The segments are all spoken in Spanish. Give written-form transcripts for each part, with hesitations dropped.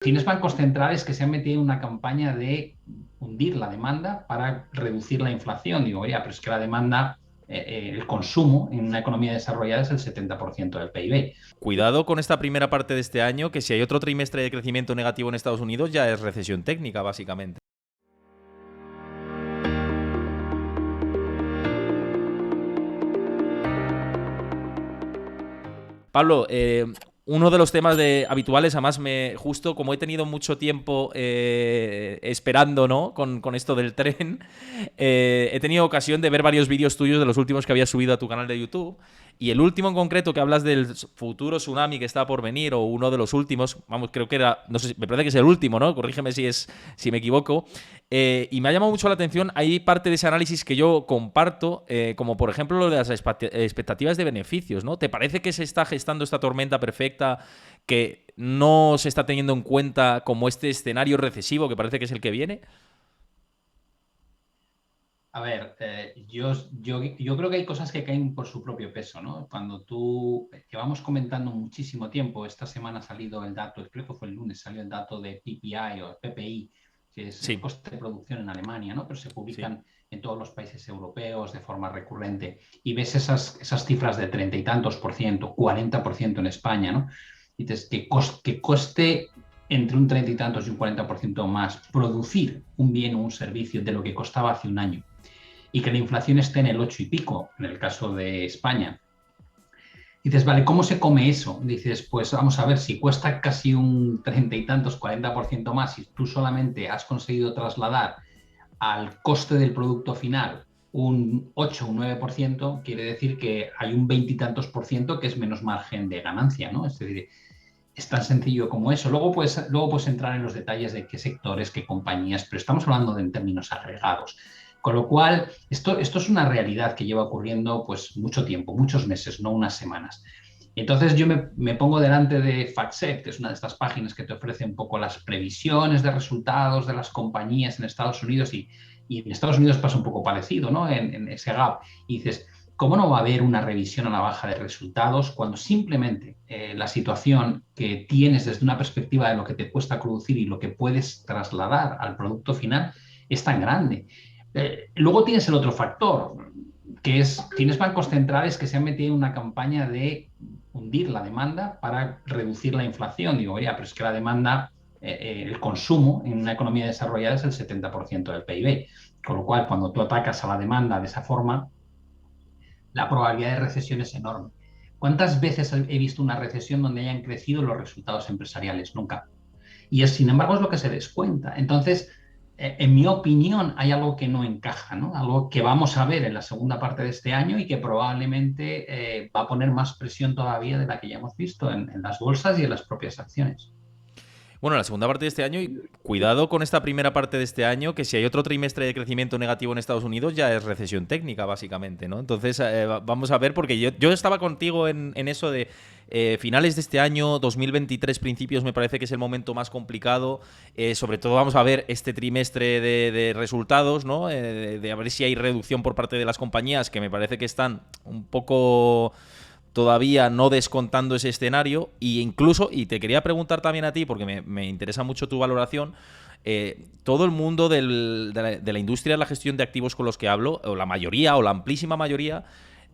Tienes bancos centrales que se han metido en una campaña de hundir la demanda para reducir la inflación. Digo, oye, pero es que la demanda, el consumo en una economía desarrollada es el 70% del PIB. Cuidado con esta primera parte de este año, que si hay otro trimestre de crecimiento negativo en Estados Unidos, ya es recesión técnica, básicamente. Pablo, uno de los temas habituales, además, justo como he tenido mucho tiempo esperando, ¿no? Con esto del tren, he tenido ocasión de ver varios vídeos tuyos de los últimos que habías subido a tu canal de YouTube. Y el último en concreto que hablas del futuro tsunami que está por venir, o uno de los últimos, vamos, creo que era, no sé, me parece que es el último, ¿no? Corrígeme si me equivoco. Y me ha llamado mucho la atención, hay parte de ese análisis que yo comparto, como por ejemplo lo de las expectativas de beneficios, ¿no? ¿Te parece que se está gestando esta tormenta perfecta que no se está teniendo en cuenta como este escenario recesivo que parece que es el que viene? A ver, yo creo que hay cosas que caen por su propio peso, ¿no? Cuando tú, llevamos comentando muchísimo tiempo, esta semana ha salido el dato, creo que fue el lunes, salió el dato de PPI o PPI, que es el Sí, coste de producción en Alemania, ¿no? Pero se sí. publican en todos los países europeos de forma recurrente y ves esas cifras de 30 y tantos por ciento, 40% en España, ¿no? Y dices que coste entre un 30 y tantos y un 40% más producir un bien o un servicio de lo que costaba hace un año y que la inflación esté en el 8 y pico, en el caso de España. Dices, vale, ¿cómo se come eso? Dices, pues vamos a ver, si cuesta casi un 30 y tantos, 40% más, y tú solamente has conseguido trasladar al coste del producto final un 8 o un 9%, quiere decir que hay un 20 y tantos por ciento que es menos margen de ganancia, ¿no? Es decir, es tan sencillo como eso. Luego puedes entrar en los detalles de qué sectores, qué compañías, pero estamos hablando de en términos agregados. Con lo cual, esto es una realidad que lleva ocurriendo pues mucho tiempo, muchos meses, no unas semanas. Entonces yo me pongo delante de FactSet, que es una de estas páginas que te ofrece un poco las previsiones de resultados de las compañías en Estados Unidos y en Estados Unidos pasa un poco parecido, ¿no? En ese gap. Y dices, ¿cómo no va a haber una revisión a la baja de resultados cuando simplemente la situación que tienes desde una perspectiva de lo que te cuesta producir y lo que puedes trasladar al producto final es tan grande? Luego tienes el otro factor, que es, tienes bancos centrales que se han metido en una campaña de hundir la demanda para reducir la inflación. Digo, oye, pero es que la demanda, el consumo en una economía desarrollada es el 70% del PIB. Con lo cual, cuando tú atacas a la demanda de esa forma, la probabilidad de recesión es enorme. ¿Cuántas veces he visto una recesión donde hayan crecido los resultados empresariales? Nunca. Y es, sin embargo, es lo que se descuenta. Entonces, en mi opinión, hay algo que no encaja, ¿no? Algo que vamos a ver en la segunda parte de este año y que probablemente va a poner más presión todavía de la que ya hemos visto en las bolsas y en las propias acciones. Bueno, la segunda parte de este año, y cuidado con esta primera parte de este año, que si hay otro trimestre de crecimiento negativo en Estados Unidos, ya es recesión técnica, básicamente, ¿no? Entonces, vamos a ver, porque yo estaba contigo en eso de finales de este año, 2023, principios, me parece que es el momento más complicado. Sobre todo, vamos a ver este trimestre de resultados, ¿no? De a ver si hay reducción por parte de las compañías, que me parece que están un poco todavía no descontando ese escenario. Y incluso, y te quería preguntar también a ti, porque me interesa mucho tu valoración, todo el mundo de la industria de la gestión de activos con los que hablo, o la mayoría, o la amplísima mayoría,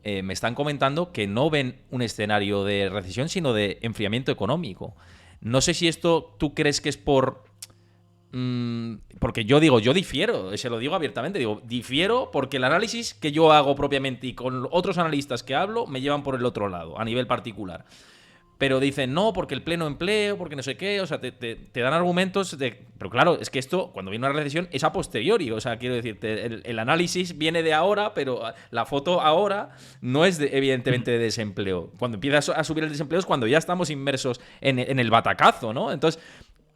me están comentando que no ven un escenario de recesión, sino de enfriamiento económico. No sé si esto tú crees que es porque yo digo, yo difiero, se lo digo abiertamente, digo, difiero porque el análisis que yo hago propiamente y con otros analistas que hablo me llevan por el otro lado, a nivel particular. Pero dicen, no, porque el pleno empleo, porque no sé qué, o sea, te dan argumentos de... Pero claro, es que esto, cuando viene una recesión, es a posteriori, o sea, quiero decirte, el análisis viene de ahora, pero la foto ahora no es evidentemente de desempleo. Cuando empieza a subir el desempleo es cuando ya estamos inmersos en el batacazo, ¿no? Entonces,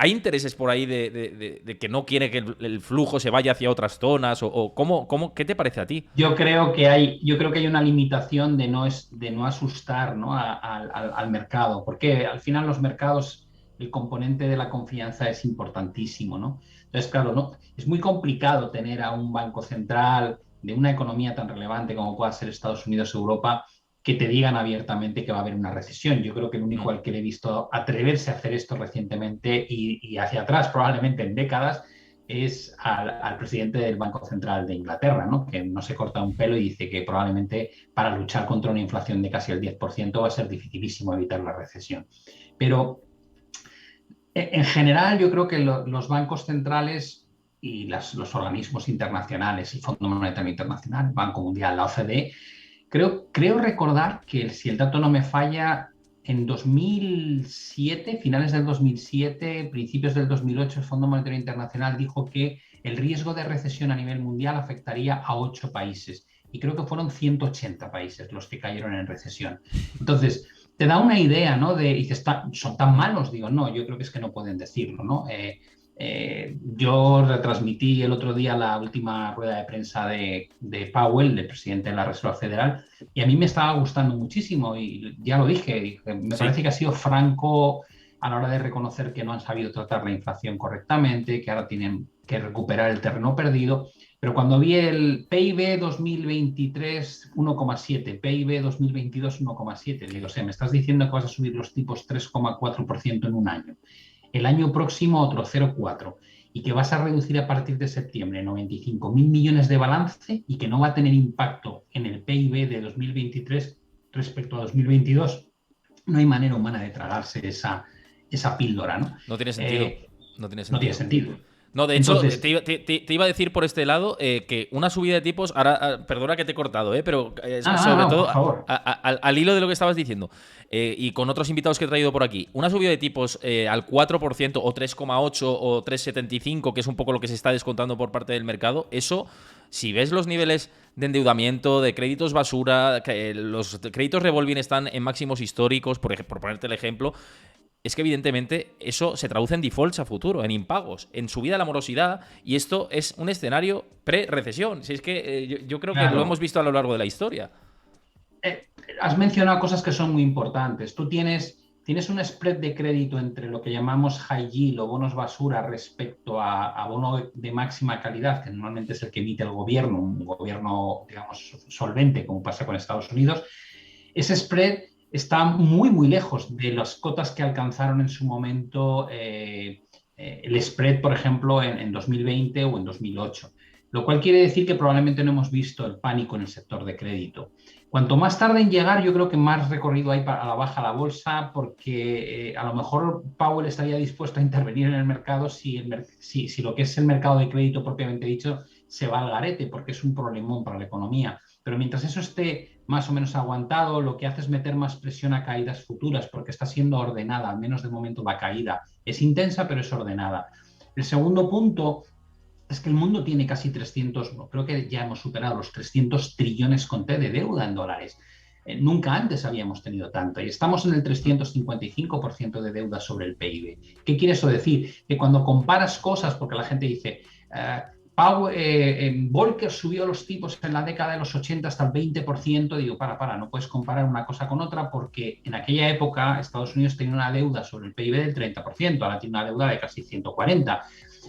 ¿hay intereses por ahí de que no quiere que el flujo se vaya hacia otras zonas? ¿O qué te parece a ti? Yo creo que hay una limitación de no asustar, ¿no? Al mercado, porque al final los mercados, el componente de la confianza es importantísimo, ¿no? Entonces, claro, ¿no? Es muy complicado tener a un banco central de una economía tan relevante como pueda ser Estados Unidos o Europa que te digan abiertamente que va a haber una recesión. Yo creo que el único al que le he visto atreverse a hacer esto recientemente y hacia atrás, probablemente en décadas, es al presidente del Banco Central de Inglaterra, ¿no? Que no se corta un pelo y dice que probablemente para luchar contra una inflación de casi el 10% va a ser dificilísimo evitar la recesión. Pero en general yo creo que los bancos centrales y los organismos internacionales, el Fondo Monetario Internacional, el Banco Mundial, la OCDE, creo recordar que, si el dato no me falla, en 2007, finales del 2007, principios del 2008, el Fondo Monetario Internacional dijo que el riesgo de recesión a nivel mundial afectaría a 8 países. Y creo que fueron 180 países los que cayeron en recesión. Entonces, te da una idea, ¿no? Dices, ¿son tan malos? Digo, no, yo creo que es que no pueden decirlo, ¿no? Yo retransmití el otro día la última rueda de prensa de Powell, del presidente de la Reserva Federal, y a mí me estaba gustando muchísimo y ya lo dije, me parece que ha sido franco a la hora de reconocer que no han sabido tratar la inflación correctamente, que ahora tienen que recuperar el terreno perdido. Pero cuando vi el PIB 2023 1,7, PIB 2022 1,7, digo, o sea, me estás diciendo que vas a subir los tipos 3,4% en un año. El año próximo otro 0,4 y que vas a reducir a partir de septiembre 95.000 millones de balance y que no va a tener impacto en el PIB de 2023 respecto a 2022, no hay manera humana de tragarse esa píldora, ¿no? No tiene sentido. No tiene sentido. No tiene sentido. No, de hecho, entonces, te iba a decir por este lado que una subida de tipos, ahora, perdona que te he cortado, pero sobre todo al hilo de lo que estabas diciendo, y con otros invitados que he traído por aquí, una subida de tipos al 4% o 3,8 o 3,75, que es un poco lo que se está descontando por parte del mercado, eso, si ves los niveles de endeudamiento, de créditos basura, que los créditos revolving están en máximos históricos, por ponerte el ejemplo, es que evidentemente eso se traduce en defaults a futuro, en impagos, en subida de la morosidad, y esto es un escenario pre-recesión. Si es que yo creo que lo hemos visto a lo largo de la historia. Has mencionado cosas que son muy importantes. Tú tienes un spread de crédito entre lo que llamamos high yield o bonos basura respecto a bono de máxima calidad, que normalmente es el que emite el gobierno, un gobierno, digamos, solvente, como pasa con Estados Unidos. Ese spread está muy, muy lejos de las cotas que alcanzaron en su momento el spread, por ejemplo, en 2020 o en 2008. Lo cual quiere decir que probablemente no hemos visto el pánico en el sector de crédito. Cuanto más tarde en llegar, yo creo que más recorrido hay a la baja la bolsa, porque a lo mejor Powell estaría dispuesto a intervenir en el mercado si lo que es el mercado de crédito propiamente dicho se va al garete, porque es un problemón para la economía. Pero mientras eso esté más o menos aguantado, lo que hace es meter más presión a caídas futuras, porque está siendo ordenada, al menos de momento la caída es intensa, pero es ordenada. El segundo punto es que el mundo tiene casi 300, creo que ya hemos superado los 300 trillones con T de deuda en dólares. Nunca antes habíamos tenido tanto y estamos en el 355% de deuda sobre el PIB. ¿Qué quiere eso decir? Que cuando comparas cosas, porque la gente dice... Volcker subió los tipos en la década de los 80 hasta el 20%, digo, no puedes comparar una cosa con otra porque en aquella época Estados Unidos tenía una deuda sobre el PIB del 30%, ahora tiene una deuda de casi 140%,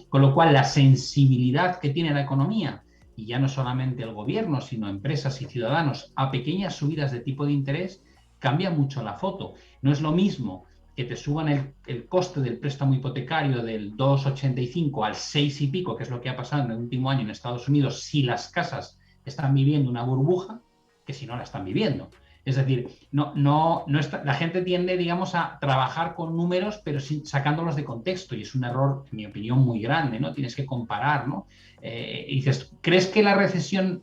con lo cual la sensibilidad que tiene la economía, y ya no solamente el gobierno, sino empresas y ciudadanos, a pequeñas subidas de tipo de interés, cambia mucho la foto. No es lo mismo que te suban el coste del préstamo hipotecario del 2,85 al 6 y pico, que es lo que ha pasado en el último año en Estados Unidos, si las casas están viviendo una burbuja, que si no la están viviendo. Es decir, no está, la gente tiende, digamos, a trabajar con números, pero sacándolos de contexto, y es un error, en mi opinión, muy grande, ¿no? Tienes que comparar, ¿no? Y dices, ¿crees que la recesión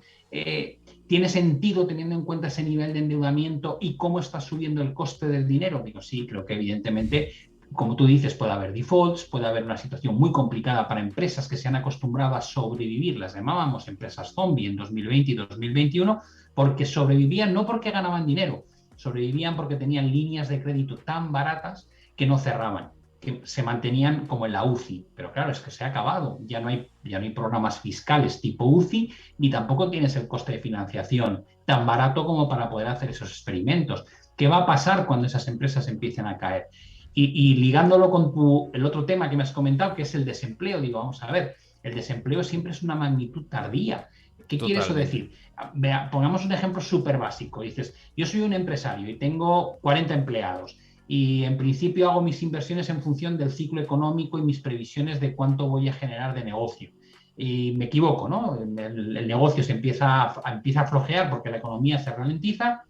tiene sentido teniendo en cuenta ese nivel de endeudamiento y cómo está subiendo el coste del dinero? Digo, sí, creo que evidentemente, como tú dices, puede haber defaults, puede haber una situación muy complicada para empresas que se han acostumbrado a sobrevivir, las llamábamos empresas zombie en 2020 y 2021, porque sobrevivían no porque ganaban dinero, sobrevivían porque tenían líneas de crédito tan baratas que no cerraban, que se mantenían como en la UCI. Pero claro, es que se ha acabado, ya no hay programas fiscales tipo UCI, ni tampoco tienes el coste de financiación tan barato como para poder hacer esos experimentos. ¿Qué va a pasar cuando esas empresas empiecen a caer? Y ligándolo con el otro tema que me has comentado, que es el desempleo, digo, vamos a ver, el desempleo siempre es una magnitud tardía. ¿Qué quiere eso Totalmente. decir? Pongamos un ejemplo súper básico. Dices, yo soy un empresario y tengo 40 empleados y en principio hago mis inversiones en función del ciclo económico y mis previsiones de cuánto voy a generar de negocio. Y me equivoco, ¿no? El negocio empieza a flojear porque la economía se ralentiza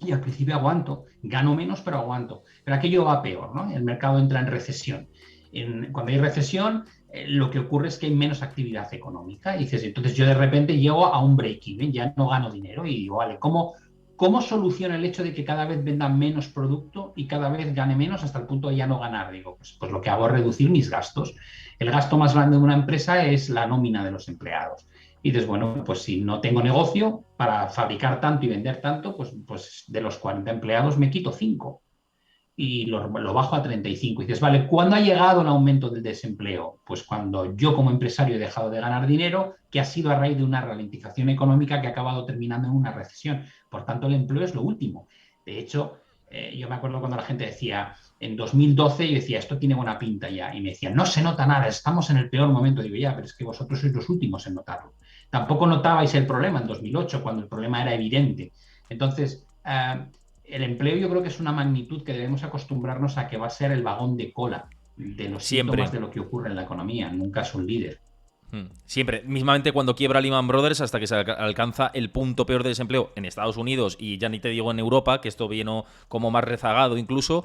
y al principio aguanto, gano menos, pero aguanto. Pero aquello va peor, ¿no? El mercado entra en recesión. Cuando hay recesión, lo que ocurre es que hay menos actividad económica. Y dices, entonces yo de repente llego a un break-even, ya no gano dinero y digo, vale, ¿cómo soluciona el hecho de que cada vez venda menos producto y cada vez gane menos hasta el punto de ya no ganar? Digo, pues lo que hago es reducir mis gastos. El gasto más grande de una empresa es la nómina de los empleados. Y dices, bueno, pues si no tengo negocio para fabricar tanto y vender tanto, pues de los 40 empleados me quito 5 y lo bajo a 35. Y dices, vale, ¿cuándo ha llegado el aumento del desempleo? Pues cuando yo como empresario he dejado de ganar dinero, que ha sido a raíz de una ralentización económica que ha acabado terminando en una recesión. Por tanto, el empleo es lo último. De hecho, yo me acuerdo cuando la gente decía, en 2012, yo decía, esto tiene buena pinta ya. Y me decían, no se nota nada, estamos en el peor momento. Digo, ya, pero es que vosotros sois los últimos en notarlo. Tampoco notabais el problema en 2008, cuando el problema era evidente. Entonces, el empleo yo creo que es una magnitud que debemos acostumbrarnos a que va a ser el vagón de cola de los síntomas Siempre. de lo que ocurre en la economía, nunca es un líder. Siempre, mismamente cuando quiebra Lehman Brothers hasta que se alcanza el punto peor de desempleo en Estados Unidos y ya ni te digo en Europa, que esto vino como más rezagado incluso,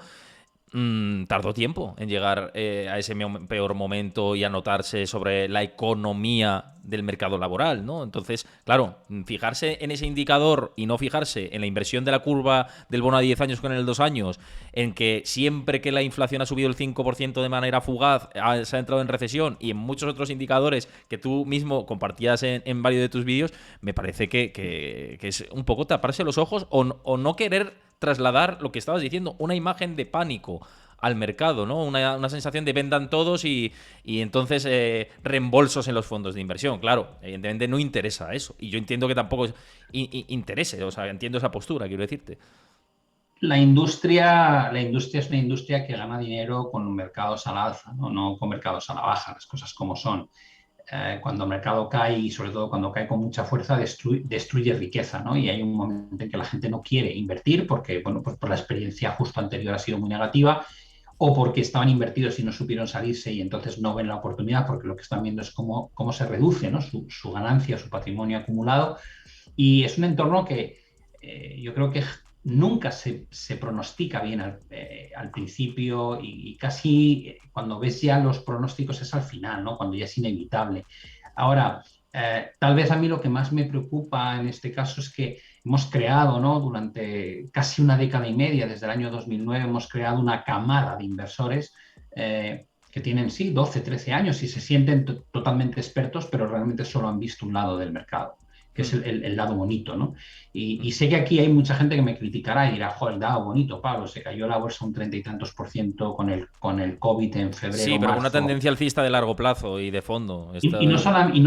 tardó tiempo en llegar a ese peor momento y a notarse sobre la economía del mercado laboral, ¿no? Entonces, claro, fijarse en ese indicador y no fijarse en la inversión de la curva del bono a 10 años con el 2 años, en que siempre que la inflación ha subido el 5% de manera fugaz se ha entrado en recesión y en muchos otros indicadores que tú mismo compartías en varios de tus vídeos, me parece que es un poco taparse los ojos o no querer trasladar lo que estabas diciendo, una imagen de pánico al mercado, ¿no? Una sensación de vendan todos y entonces reembolsos en los fondos de inversión. Claro, evidentemente no interesa eso. Y yo entiendo que tampoco interese, o sea, entiendo esa postura, quiero decirte. La industria es una industria que gana dinero con mercados al alza, no con mercados a la baja, las cosas como son. Cuando el mercado cae y sobre todo cuando cae con mucha fuerza destruye riqueza, ¿no? Y hay un momento en que la gente no quiere invertir porque, bueno, pues por la experiencia justo anterior ha sido muy negativa o porque estaban invertidos y no supieron salirse y entonces no ven la oportunidad porque lo que están viendo es cómo se reduce, ¿no? su ganancia, su patrimonio acumulado y es un entorno que yo creo que nunca se pronostica bien al principio y casi cuando ves ya los pronósticos es al final, ¿no? Cuando ya es inevitable. Ahora, tal vez a mí lo que más me preocupa en este caso es que hemos creado, ¿no? Durante casi una década y media, desde el año 2009, hemos creado una camada de inversores que tienen, sí, 12, 13 años y se sienten totalmente expertos, pero realmente solo han visto un lado del mercado, que es Mm, el lado bonito, ¿no? Y mm. sé que aquí hay mucha gente que me criticará y dirá, joder, el lado bonito, Pablo, se cayó la bolsa un 30 y tantos por ciento con el COVID en febrero, Sí, pero con una marzo. tendencia alcista de largo plazo y de fondo. Y no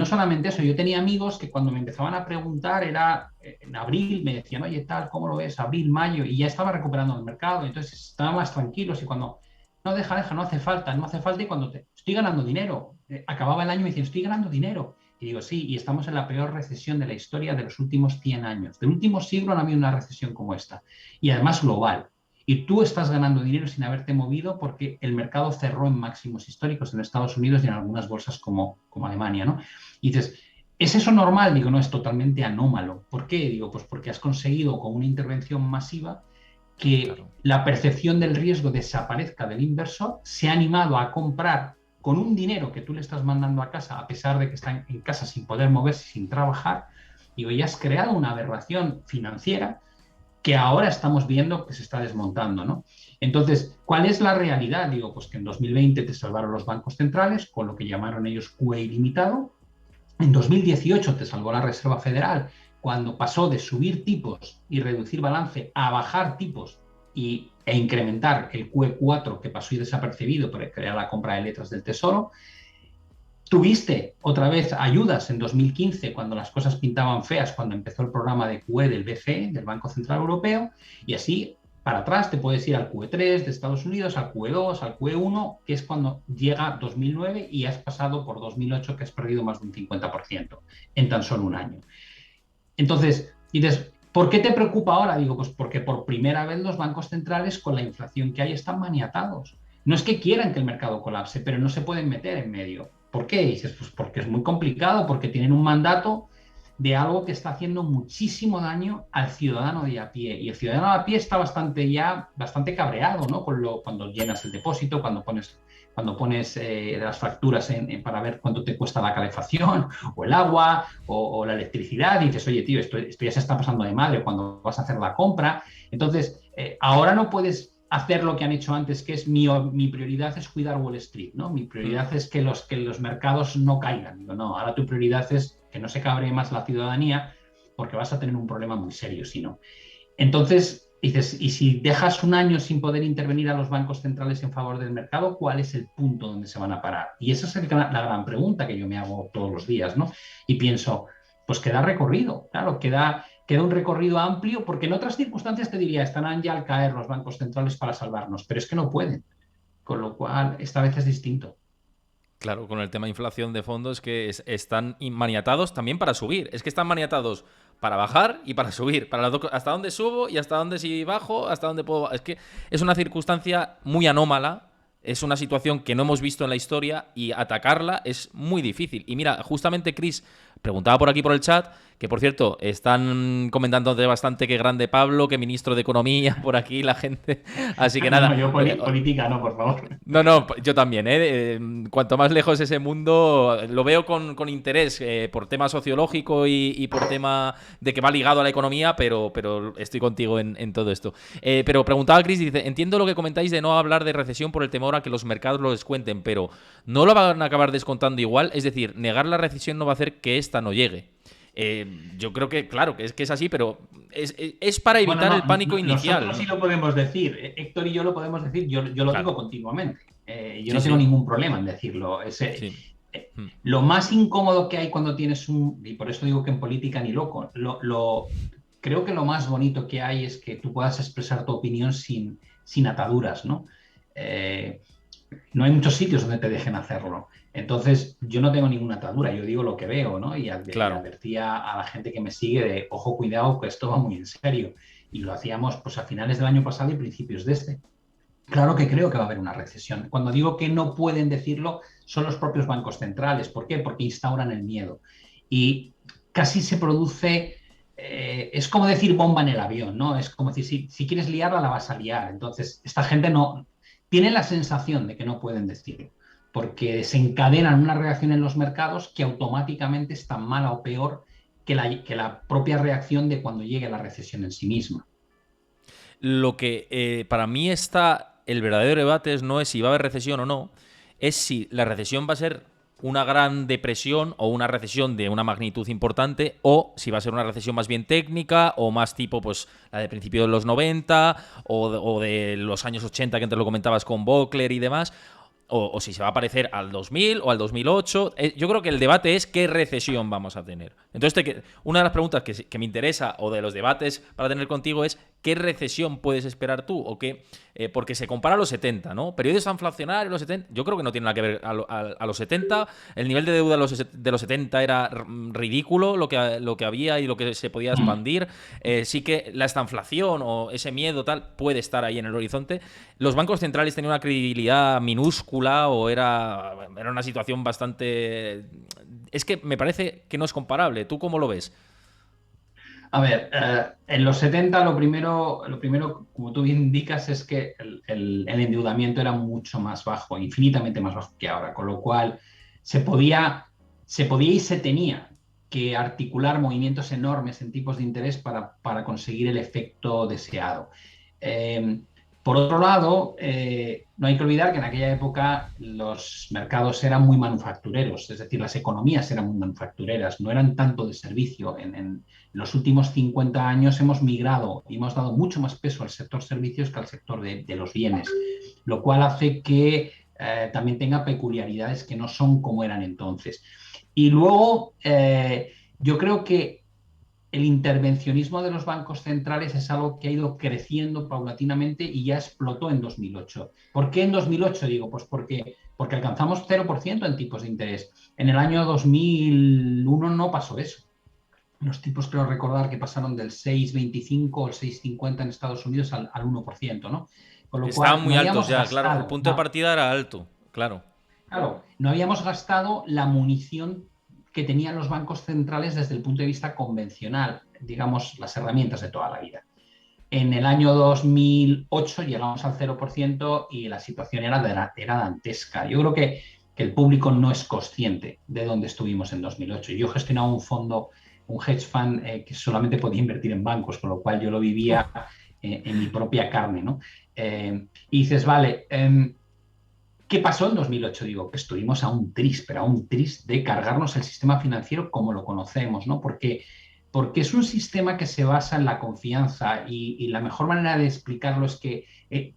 solamente eso, yo tenía amigos que cuando me empezaban a preguntar era en abril, me decían, oye, tal, ¿cómo lo ves? Abril, mayo, y ya estaba recuperando el mercado, entonces estaba más tranquilos y cuando, no, deja, no hace falta, no hace falta y cuando estoy ganando dinero, acababa el año y me decían, estoy ganando dinero. Y digo, sí, y estamos en la peor recesión de la historia de los últimos 100 años. Del último siglo no ha habido una recesión como esta. Y además global. Y tú estás ganando dinero sin haberte movido porque el mercado cerró en máximos históricos en Estados Unidos y en algunas bolsas como Alemania, ¿no? Y dices, ¿es eso normal? Digo, no, es totalmente anómalo. ¿Por qué? Digo, pues porque has conseguido con una intervención masiva que Claro. la percepción del riesgo desaparezca del inversor, se ha animado a comprar con un dinero que tú le estás mandando a casa, a pesar de que está en casa sin poder moverse, sin trabajar, y hoy has creado una aberración financiera que ahora estamos viendo que se está desmontando, ¿no? Entonces, ¿cuál es la realidad? Digo, pues que en 2020 te salvaron los bancos centrales con lo que llamaron ellos QE ilimitado. En 2018 te salvó la Reserva Federal cuando pasó de subir tipos y reducir balance a bajar tipos e incrementar el QE4 que pasó y desapercibido por crear la compra de letras del Tesoro. Tuviste otra vez ayudas en 2015 cuando las cosas pintaban feas, cuando empezó el programa de QE del BCE, del Banco Central Europeo, y así para atrás, te puedes ir al QE3 de Estados Unidos, al QE2, al QE1, que es cuando llega 2009 y has pasado por 2008, que has perdido más de un 50% en tan solo un año. Entonces, dices, ¿por qué te preocupa ahora? Digo, pues porque por primera vez los bancos centrales con la inflación que hay están maniatados. No es que quieran que el mercado colapse, pero no se pueden meter en medio. ¿Por qué? Dices, pues porque es muy complicado, porque tienen un mandato de algo que está haciendo muchísimo daño al ciudadano de a pie. Y el ciudadano de a pie está bastante cabreado, ¿no? Cuando llenas el depósito, cuando pones las facturas para ver cuánto te cuesta la calefacción o el agua o la electricidad y dices, oye, tío, esto ya se está pasando de madre cuando vas a hacer la compra. Entonces, ahora no puedes hacer lo que han hecho antes, que es mi prioridad es cuidar Wall Street, ¿no? Mi prioridad es que los mercados no caigan. Digo, no, ahora tu prioridad es que no se cabre más la ciudadanía porque vas a tener un problema muy serio si no. Entonces, dices, y si dejas un año sin poder intervenir a los bancos centrales en favor del mercado, ¿cuál es el punto donde se van a parar? Y esa es la gran pregunta que yo me hago todos los días, ¿no? Y pienso, pues queda recorrido, claro, queda un recorrido amplio, porque en otras circunstancias te diría, estarán ya al caer los bancos centrales para salvarnos, pero es que no pueden, con lo cual esta vez es distinto. Claro, con el tema de inflación de fondo es que están maniatados también para subir. Es que están maniatados para bajar y para subir. Hasta dónde subo y hasta dónde si bajo, hasta dónde puedo. Es que es una circunstancia muy anómala. Es una situación que no hemos visto en la historia y atacarla es muy difícil. Y mira, justamente Chris preguntaba por aquí por el chat, que por cierto, están comentando bastante que grande Pablo, que ministro de Economía por aquí, la gente. Así que No, nada. yo política no, por favor. No, yo también, ¿eh? Cuanto más lejos ese mundo, lo veo con interés por tema sociológico y por tema de que va ligado a la economía, pero estoy contigo en todo esto. Pero preguntaba Chris, dice, entiendo lo que comentáis de no hablar de recesión por el temor a que los mercados lo descuenten, pero ¿no lo van a acabar descontando igual? Es decir, negar la recesión no va a hacer que esta no llegue. Yo creo que, claro, que es así, pero es para Bueno, evitar no, el pánico inicial, nosotros ¿no? sí lo podemos decir. Héctor y yo lo podemos decir. Yo lo digo Claro, continuamente. Yo sí, no tengo sí, ningún problema en decirlo. sí. Mm. Lo más incómodo que hay cuando tienes y por eso digo que en política ni loco, creo que lo más bonito que hay es que tú puedas expresar tu opinión sin ataduras, ¿no? Eh, no hay muchos sitios donde te dejen hacerlo. Entonces, yo no tengo ninguna atadura, yo digo lo que veo, ¿no? Y Claro. advertía a la gente que me sigue de, ojo, cuidado, que esto va muy en serio. Y lo hacíamos pues a finales del año pasado y principios de este. Claro que creo que va a haber una recesión. Cuando digo que no pueden decirlo, son los propios bancos centrales. ¿Por qué? Porque instauran el miedo. Y casi se produce, es como decir bomba en el avión, ¿no? Es como decir, si quieres liarla, la vas a liar. Entonces, esta gente no tiene la sensación de que no pueden decirlo, porque desencadenan una reacción en los mercados que automáticamente es tan mala o peor que la propia reacción de cuando llegue la recesión en sí misma. Lo que para mí está el verdadero debate no es si va a haber recesión o no, es si la recesión va a ser una gran depresión o una recesión de una magnitud importante o si va a ser una recesión más bien técnica o más tipo pues la de principios de los 90 o de los años 80 que antes lo comentabas con Bockler y demás. O si se va a parecer al 2000 o al 2008. Yo creo que el debate es qué recesión vamos a tener. Entonces, una de las preguntas que me interesa o de los debates para tener contigo es qué recesión puedes esperar tú o qué, porque se compara a los 70, ¿no? Periodos inflacionarios, los 70, yo creo que no tiene nada que ver a los 70. El nivel de deuda de los 70 era ridículo lo que había y lo que se podía expandir. Sí que la estanflación o ese miedo tal puede estar ahí en el horizonte. Los bancos centrales tenían una credibilidad minúscula o era una situación bastante... Es que me parece que no es comparable. ¿Tú cómo lo ves? A ver, en los 70 lo primero, como tú bien indicas, es que el endeudamiento era mucho más bajo, infinitamente más bajo que ahora, con lo cual se podía, se podía y se tenía que articular movimientos enormes en tipos de interés para conseguir el efecto deseado. Eh, por otro lado, no hay que olvidar que en aquella época los mercados eran muy manufactureros, es decir, las economías eran muy manufactureras, no eran tanto de servicio. En los últimos 50 años hemos migrado y hemos dado mucho más peso al sector servicios que al sector de los bienes, lo cual hace que también tenga peculiaridades que no son como eran entonces. Y luego, yo creo que el intervencionismo de los bancos centrales es algo que ha ido creciendo paulatinamente y ya explotó en 2008. ¿Por qué en 2008? Digo, pues porque alcanzamos 0% en tipos de interés. En el año 2001 no pasó eso. Los tipos, creo recordar, que pasaron del 6,25 o el 6,50 en Estados Unidos al 1%, ¿no? Con lo Estaban cual, muy no altos habíamos ya, claro. El gastado, punto de no, partida era alto, claro. claro, no habíamos gastado la munición que tenían los bancos centrales desde el punto de vista convencional, digamos, las herramientas de toda la vida. En el año 2008 llegamos al 0% y la situación era dantesca. Yo creo que el público no es consciente de dónde estuvimos en 2008. Yo gestionaba un fondo, un hedge fund que solamente podía invertir en bancos, con lo cual yo lo vivía en mi propia carne, ¿no? Y dices, vale, ¿qué pasó en 2008? Digo, que estuvimos a un tris, pero a un tris de cargarnos el sistema financiero como lo conocemos, ¿no? Porque es un sistema que se basa en la confianza y la mejor manera de explicarlo es que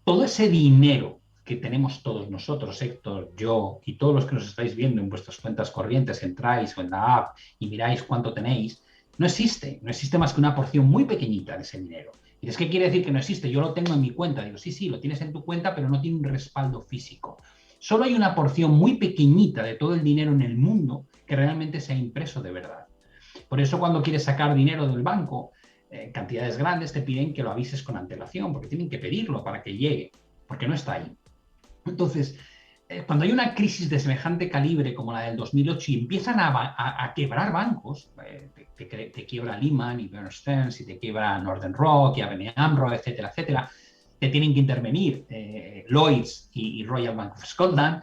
todo ese dinero que tenemos todos nosotros, Héctor, yo y todos los que nos estáis viendo en vuestras cuentas corrientes, entráis o en la app y miráis cuánto tenéis, no existe más que una porción muy pequeñita de ese dinero. Y es que quiere decir que no existe, yo lo tengo en mi cuenta, digo, sí, lo tienes en tu cuenta, pero no tiene un respaldo físico. Solo hay una porción muy pequeñita de todo el dinero en el mundo que realmente se ha impreso de verdad. Por eso cuando quieres sacar dinero del banco, cantidades grandes, te piden que lo avises con antelación, porque tienen que pedirlo para que llegue, porque no está ahí. Entonces, cuando hay una crisis de semejante calibre como la del 2008 y empiezan a quebrar bancos, te quiebra Lehman y Bear Stearns, y te quiebra Northern Rock y ABN AMRO, etcétera, etcétera, te tienen que intervenir Lloyds y Royal Bank of Scotland,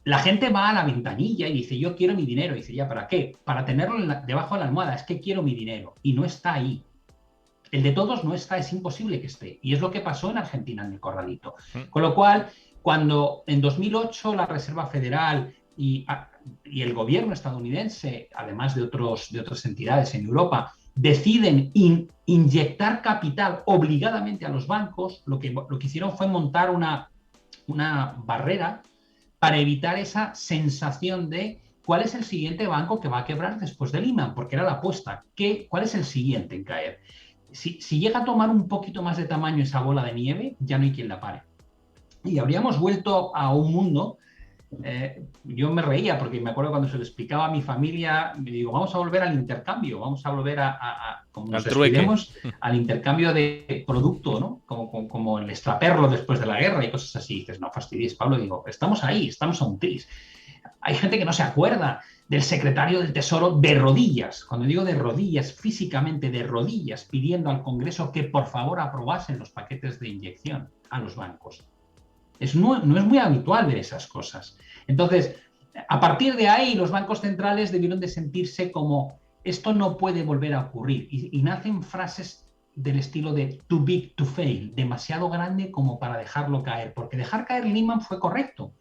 la gente va a la ventanilla y dice, yo quiero mi dinero. Y dice, ¿ya para qué? Para tenerlo debajo de la almohada, es que quiero mi dinero. Y no está ahí. El de todos no está, es imposible que esté. Y es lo que pasó en Argentina en el corralito. Con lo cual, cuando en 2008 la Reserva Federal y el gobierno estadounidense, además de otras entidades en Europa, deciden inyectar capital obligadamente a los bancos, lo que hicieron fue montar una barrera para evitar esa sensación de cuál es el siguiente banco que va a quebrar después de Lehman, porque era la apuesta. ¿Cuál es el siguiente en caer? Si llega a tomar un poquito más de tamaño esa bola de nieve, ya no hay quien la pare. Y habríamos vuelto a un mundo. Yo me reía porque me acuerdo cuando se lo explicaba a mi familia, me digo, vamos a volver al intercambio, vamos a volver como nos despidemos, al intercambio de producto, ¿no? Como el extraperlo después de la guerra y cosas así. Y dices, no fastidies, Pablo. Digo, estamos ahí, estamos a un tris. Hay gente que no se acuerda del secretario del Tesoro de rodillas. Cuando digo de rodillas, físicamente de rodillas, pidiendo al Congreso que por favor aprobasen los paquetes de inyección a los bancos. No es muy habitual ver esas cosas. Entonces, a partir de ahí, los bancos centrales debieron de sentirse como esto no puede volver a ocurrir. Y nacen frases del estilo de too big to fail, demasiado grande como para dejarlo caer. Porque dejar caer Lehman fue correcto,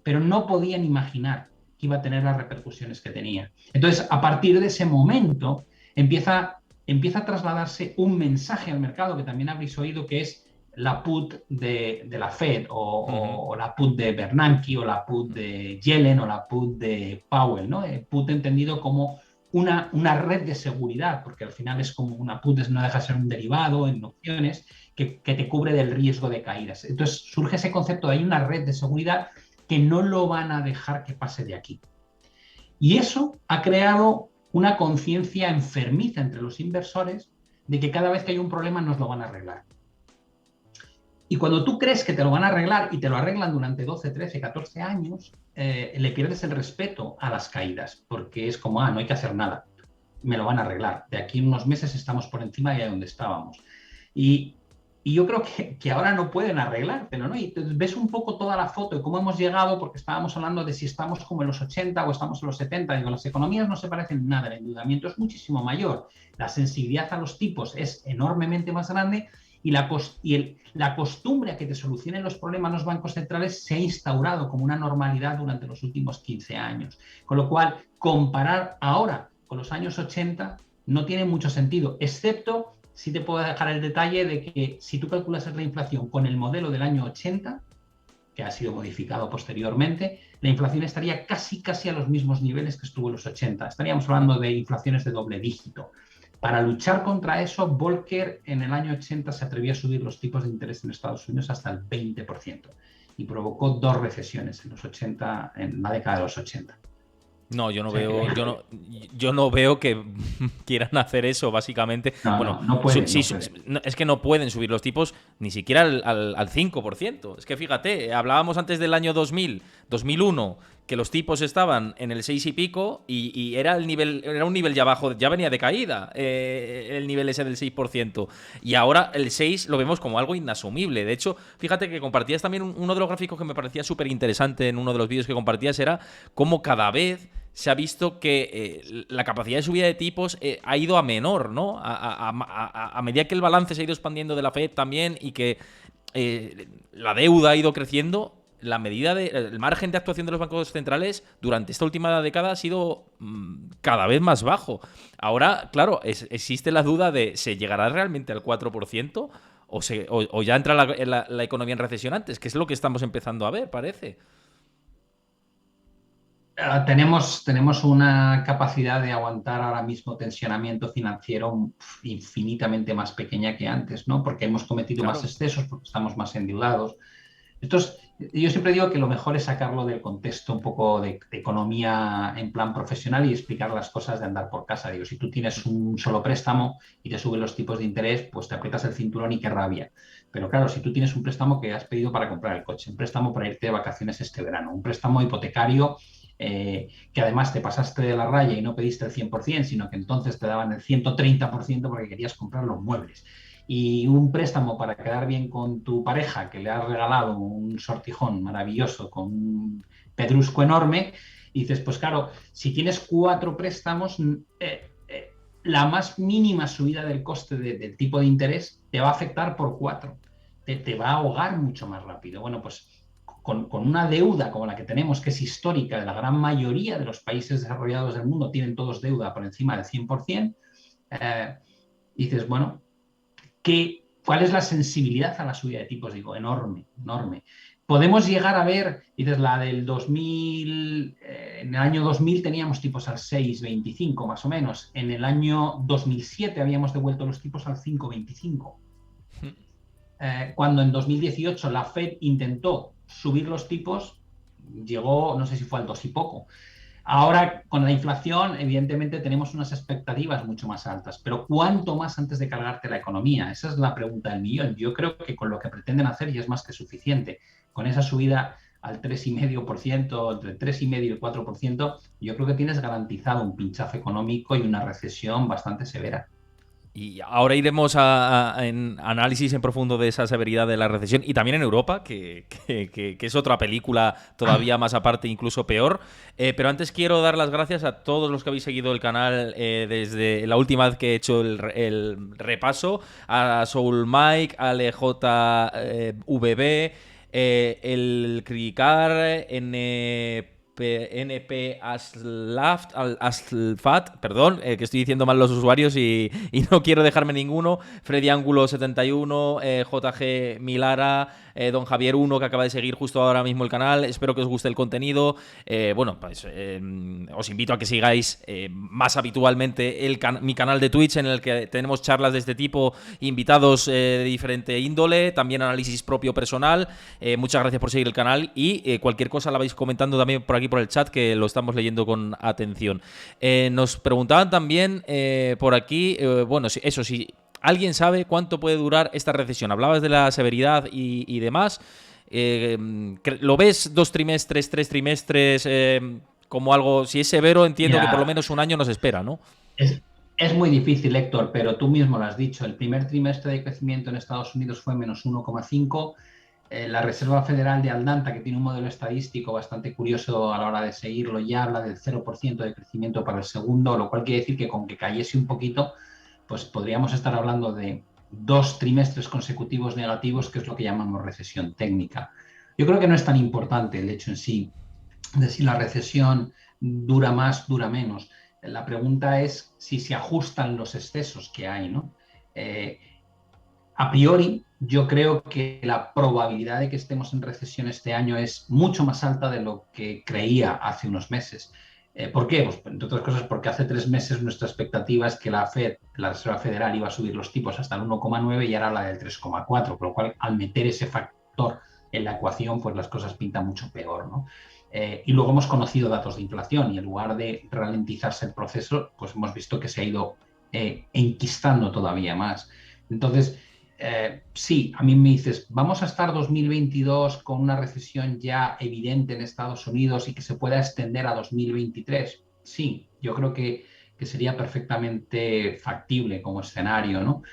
pero no podían imaginar que iba a tener las repercusiones que tenía. Entonces, a partir de ese momento, empieza a trasladarse un mensaje al mercado que también habréis oído, que es la put de la Fed o la put de Bernanke o la put de Yellen o la put de Powell, ¿no? Put entendido como una red de seguridad, porque al final es como una put, no deja de ser un derivado en opciones que te cubre del riesgo de caídas. Entonces surge ese concepto de hay una red de seguridad que no lo van a dejar que pase de aquí. Y eso ha creado una conciencia enfermiza entre los inversores de que cada vez que hay un problema nos lo van a arreglar. Y cuando tú crees que te lo van a arreglar y te lo arreglan durante 12, 13, 14 años, le pierdes el respeto a las caídas, porque es como, no hay que hacer nada, me lo van a arreglar. De aquí en unos meses estamos por encima de donde estábamos. Y yo creo que ahora no pueden arreglártelo, ¿no? Y entonces ves un poco toda la foto de cómo hemos llegado, porque estábamos hablando de si estamos como en los 80 o estamos en los 70. Digo, las economías no se parecen nada, el endeudamiento es muchísimo mayor, la sensibilidad a los tipos es enormemente más grande y la costumbre a que te solucionen los problemas los bancos centrales se ha instaurado como una normalidad durante los últimos 15 años. Con lo cual, comparar ahora con los años 80 no tiene mucho sentido, excepto si te puedo dejar el detalle de que si tú calculas la inflación con el modelo del año 80, que ha sido modificado posteriormente, la inflación estaría casi a los mismos niveles que estuvo en los 80. Estaríamos hablando de inflaciones de doble dígito. Para luchar contra eso, Volcker en el año 80 se atrevió a subir los tipos de interés en Estados Unidos hasta el 20% y provocó dos recesiones en los 80, en la década de los 80. No, yo no O sea veo, que yo no veo que quieran hacer eso, básicamente. Bueno, no puede, sí, no puede. es que no pueden subir los tipos ni siquiera al 5%. Es que fíjate, hablábamos antes del año 2000, 2001, que los tipos estaban en el 6 y pico y era un nivel ya bajo, ya venía de caída el nivel ese del 6%. Y ahora el 6 lo vemos como algo inasumible. De hecho, fíjate que compartías también uno de los gráficos que me parecía súper interesante en uno de los vídeos que compartías, era cómo cada vez se ha visto que la capacidad de subida de tipos ha ido a menor, ¿no? A medida que el balance se ha ido expandiendo de la Fed también y que la deuda ha ido creciendo, el margen de actuación de los bancos centrales durante esta última década ha sido cada vez más bajo. Ahora, claro, existe la duda de ¿se llegará realmente al 4%? O ya entra la economía en recesión antes, que es lo que estamos empezando a ver, parece. Tenemos una capacidad de aguantar ahora mismo tensionamiento financiero infinitamente más pequeña que antes, ¿no? Porque hemos cometido más Claro. excesos, porque estamos más endeudados. Yo siempre digo que lo mejor es sacarlo del contexto un poco de economía en plan profesional y explicar las cosas de andar por casa. Digo, si tú tienes un solo préstamo y te suben los tipos de interés, pues te aprietas el cinturón y qué rabia. Pero claro, si tú tienes un préstamo que has pedido para comprar el coche, un préstamo para irte de vacaciones este verano, un préstamo hipotecario que además te pasaste de la raya y no pediste el 100%, sino que entonces te daban el 130% porque querías comprar los muebles. Y un préstamo para quedar bien con tu pareja, que le has regalado un sortijón maravilloso con un pedrusco enorme, y dices, pues claro, si tienes 4 préstamos, la más mínima subida del coste del tipo de interés te va a afectar por 4. Te va a ahogar mucho más rápido. Bueno, pues con una deuda como la que tenemos, que es histórica, de la gran mayoría de los países desarrollados del mundo tienen todos deuda por encima del 100%, dices, bueno, ¿cuál es la sensibilidad a la subida de tipos? Digo, enorme, enorme. Podemos llegar a ver, dices, la del 2000, en el año 2000 teníamos tipos al 6,25 más o menos. En el año 2007 habíamos devuelto los tipos al 5,25. Cuando en 2018 la Fed intentó subir los tipos, llegó, no sé si fue al 2 y poco. Ahora, con la inflación, evidentemente tenemos unas expectativas mucho más altas, pero ¿cuánto más antes de cargarte la economía? Esa es la pregunta del millón. Yo creo que con lo que pretenden hacer ya es más que suficiente. Con esa subida al 3,5%, entre 3,5% y 4%, yo creo que tienes garantizado un pinchazo económico y una recesión bastante severa. Y ahora iremos en análisis en profundo de esa severidad de la recesión y también en Europa, que es otra película todavía más aparte, incluso peor. Pero antes quiero dar las gracias a todos los que habéis seguido el canal desde la última vez que he hecho el repaso, a Soul Mike, a LJVB, el Kricar, NP Aslafat, perdón, que estoy diciendo mal los usuarios y no quiero dejarme ninguno. Freddy Ángulo 71, JG Milara, Don Javier 1, que acaba de seguir justo ahora mismo el canal. Espero que os guste el contenido. Bueno, pues os invito a que sigáis más habitualmente mi canal de Twitch, en el que tenemos charlas de este tipo, invitados de diferente índole, también análisis propio personal. Muchas gracias por seguir el canal y cualquier cosa la vais comentando también por aquí por el chat, que lo estamos leyendo con atención. Nos preguntaban también por aquí, bueno, eso sí, ¿alguien sabe cuánto puede durar esta recesión? Hablabas de la severidad y demás. ¿Lo ves 2 trimestres, 3 trimestres como algo? Si es severo, entiendo que por lo Mira, menos un año nos espera, ¿no? es muy difícil, Héctor, pero tú mismo lo has dicho. El primer trimestre de crecimiento en Estados Unidos fue menos 1,5. La Reserva Federal de Atlanta, que tiene un modelo estadístico bastante curioso a la hora de seguirlo, ya habla del 0% de crecimiento para el segundo, lo cual quiere decir que con que cayese un poquito, pues podríamos estar hablando de 2 trimestres consecutivos negativos, que es lo que llamamos recesión técnica. Yo creo que no es tan importante el hecho en sí de si la recesión dura más, dura menos. La pregunta es si se ajustan los excesos que hay, ¿no? A priori, yo creo que la probabilidad de que estemos en recesión este año es mucho más alta de lo que creía hace unos meses. ¿Por qué? Pues, entre otras cosas, porque hace 3 meses nuestra expectativa es que la Fed, la Reserva Federal, iba a subir los tipos hasta el 1,9 y ahora la del 3,4, con lo cual, al meter ese factor en la ecuación, pues las cosas pintan mucho peor, ¿no? Y luego hemos conocido datos de inflación y en lugar de ralentizarse el proceso, pues hemos visto que se ha ido enquistando todavía más. Entonces, sí, a mí me dices, ¿vamos a estar 2022 con una recesión ya evidente en Estados Unidos y que se pueda extender a 2023? Sí, yo creo que sería perfectamente factible como escenario, ¿no?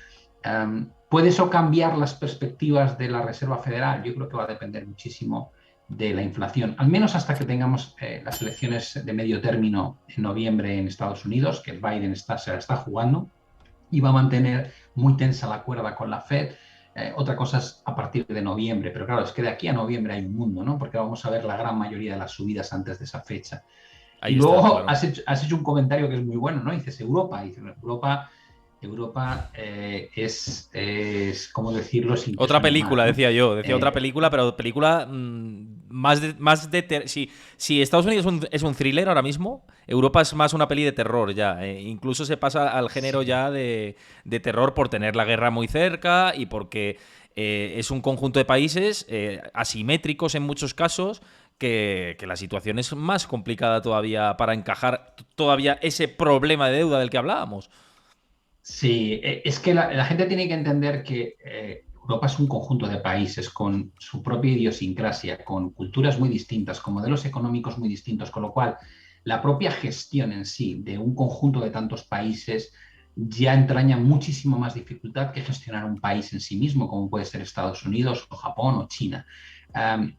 ¿Puede eso cambiar las perspectivas de la Reserva Federal? Yo creo que va a depender muchísimo de la inflación, al menos hasta que tengamos las elecciones de medio término en noviembre en Estados Unidos, que el Biden se la está jugando y va a mantener muy tensa la cuerda con la Fed. Otra cosa es a partir de noviembre, pero claro, es que de aquí a noviembre hay un mundo, ¿no? Porque vamos a ver la gran mayoría de las subidas antes de esa fecha. Ahí Y está, luego claro. has hecho un comentario que es muy bueno, ¿no? Dices Europa. Dices, Europa ¿cómo decirlo? Sin que Otra suene mal, película, ¿no? decía yo. Decía otra película, pero película si Estados Unidos es un thriller ahora mismo, Europa es más una peli de terror ya. Incluso se pasa al género Sí. ya de terror por tener la guerra muy cerca y porque es un conjunto de países asimétricos en muchos casos que la situación es más complicada todavía para encajar todavía ese problema de deuda del que hablábamos. Sí, es que la gente tiene que entender que Europa es un conjunto de países con su propia idiosincrasia, con culturas muy distintas, con modelos económicos muy distintos, con lo cual la propia gestión en sí de un conjunto de tantos países ya entraña muchísimo más dificultad que gestionar un país en sí mismo, como puede ser Estados Unidos o Japón o China. Um,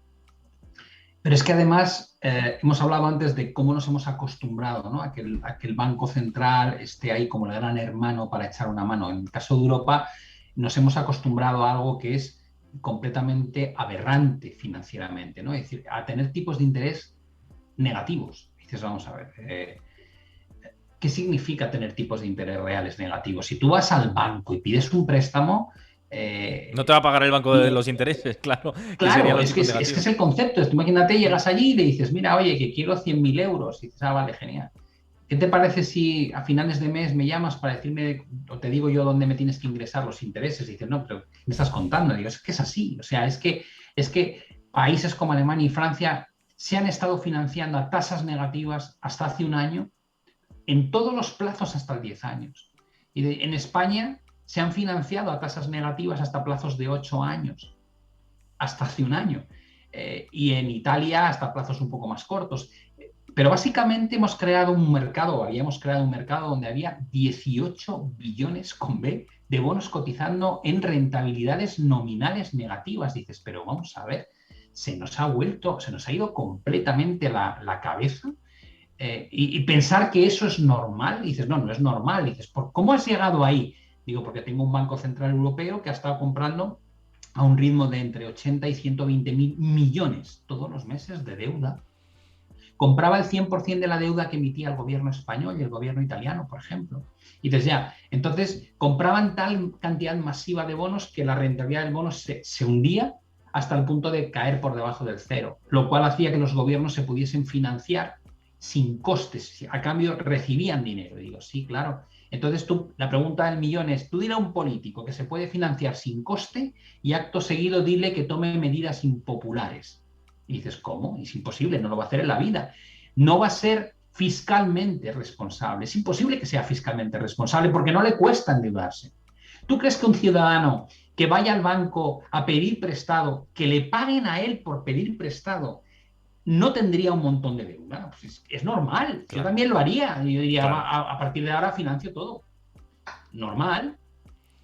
pero es que además hemos hablado antes de cómo nos hemos acostumbrado, ¿no? a que el Banco Central esté ahí como el gran hermano para echar una mano. En el caso de Europa nos hemos acostumbrado a algo que es completamente aberrante financieramente, ¿no? Es decir, a tener tipos de interés negativos. Dices, vamos a ver, ¿qué significa tener tipos de interés reales negativos? Si tú vas al banco y pides un préstamo, No te va a pagar el banco de los intereses, claro, que serían claro, los es que tipos es negativos. el concepto. Imagínate, llegas allí y le dices, mira, oye, que quiero 100.000 euros. Y dices, ah, vale, genial. ¿Qué te parece si a finales de mes me llamas para decirme, o te digo yo dónde me tienes que ingresar los intereses? Y dices, no, pero ¿qué me estás contando? Digo, es que es así. O sea, es que países como Alemania y Francia se han estado financiando a tasas negativas hasta hace un año, en todos los plazos hasta 10 años. En España se han financiado a tasas negativas hasta plazos de 8 años hasta hace un año. Y en Italia hasta plazos un poco más cortos. Pero básicamente hemos creado un mercado, habíamos creado un mercado donde había 18 billones con B de bonos cotizando en rentabilidades nominales negativas. Dices, pero vamos a ver, se nos ha ido completamente la cabeza. Y pensar que eso es normal, dices, no, no es normal. Dices, ¿cómo has llegado ahí? Digo, porque tengo un Banco Central Europeo que ha estado comprando a un ritmo de entre 80 y 120 mil millones todos los meses de deuda. Compraba el 100% de la deuda que emitía el gobierno español y el gobierno italiano, por ejemplo. Y dices, ya, entonces compraban tal cantidad masiva de bonos que la rentabilidad del bono se hundía hasta el punto de caer por debajo del cero, lo cual hacía que los gobiernos se pudiesen financiar sin costes, a cambio recibían dinero. Y digo, sí, claro. Entonces la pregunta del millón es, tú dile a un político que se puede financiar sin coste y acto seguido dile que tome medidas impopulares. Y dices, ¿cómo? Es imposible, no lo va a hacer en la vida. No va a ser fiscalmente responsable. Es imposible que sea fiscalmente responsable porque no le cuesta endeudarse. ¿Tú crees que un ciudadano que vaya al banco a pedir prestado, que le paguen a él por pedir prestado, no tendría un montón de deuda? Pues es normal, yo Claro, también lo haría. Yo diría, claro. a partir de ahora financio todo. Normal,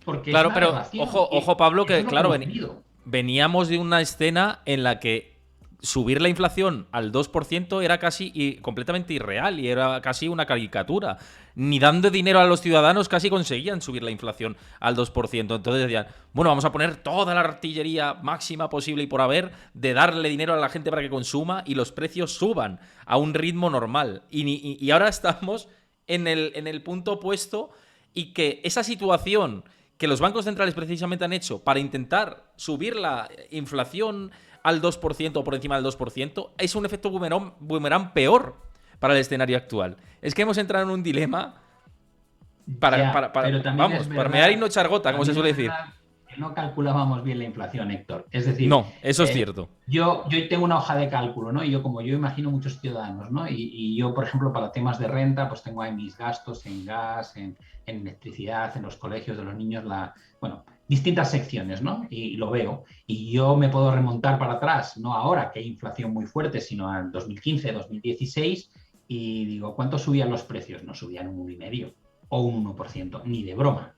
porque es Claro, una pero relación. ojo Pablo, Eso que es lo que claro, hemos vivido. veníamos de una escena en la que subir la inflación al 2% era casi completamente irreal y era casi una caricatura. Ni dando dinero a los ciudadanos casi conseguían subir la inflación al 2%. Entonces decían, bueno, vamos a poner toda la artillería máxima posible y por haber de darle dinero a la gente para que consuma y los precios suban a un ritmo normal. Y ahora estamos en el punto opuesto y que esa situación que los bancos centrales precisamente han hecho para intentar subir la inflación al 2% o por encima del 2% es un efecto boomerang peor. para el escenario actual. Es que hemos entrado en un dilema Pero también vamos, es para mear y verdad, no echar gota, como se también es suele decir. verdad que no calculábamos bien la inflación, Héctor. Es decir, No, eso es cierto. yo tengo una hoja de cálculo, ¿no? Y yo, como yo imagino muchos ciudadanos, ¿no? Y yo, por ejemplo, para temas de renta, pues tengo ahí mis gastos en gas, en electricidad, en los colegios de los niños, bueno, distintas secciones, ¿no? Y lo veo. Y yo me puedo remontar para atrás, no ahora que hay inflación muy fuerte, sino al 2015, 2016, y digo, ¿cuánto subían los precios? No subían un 1,5 o un 1%, ni de broma,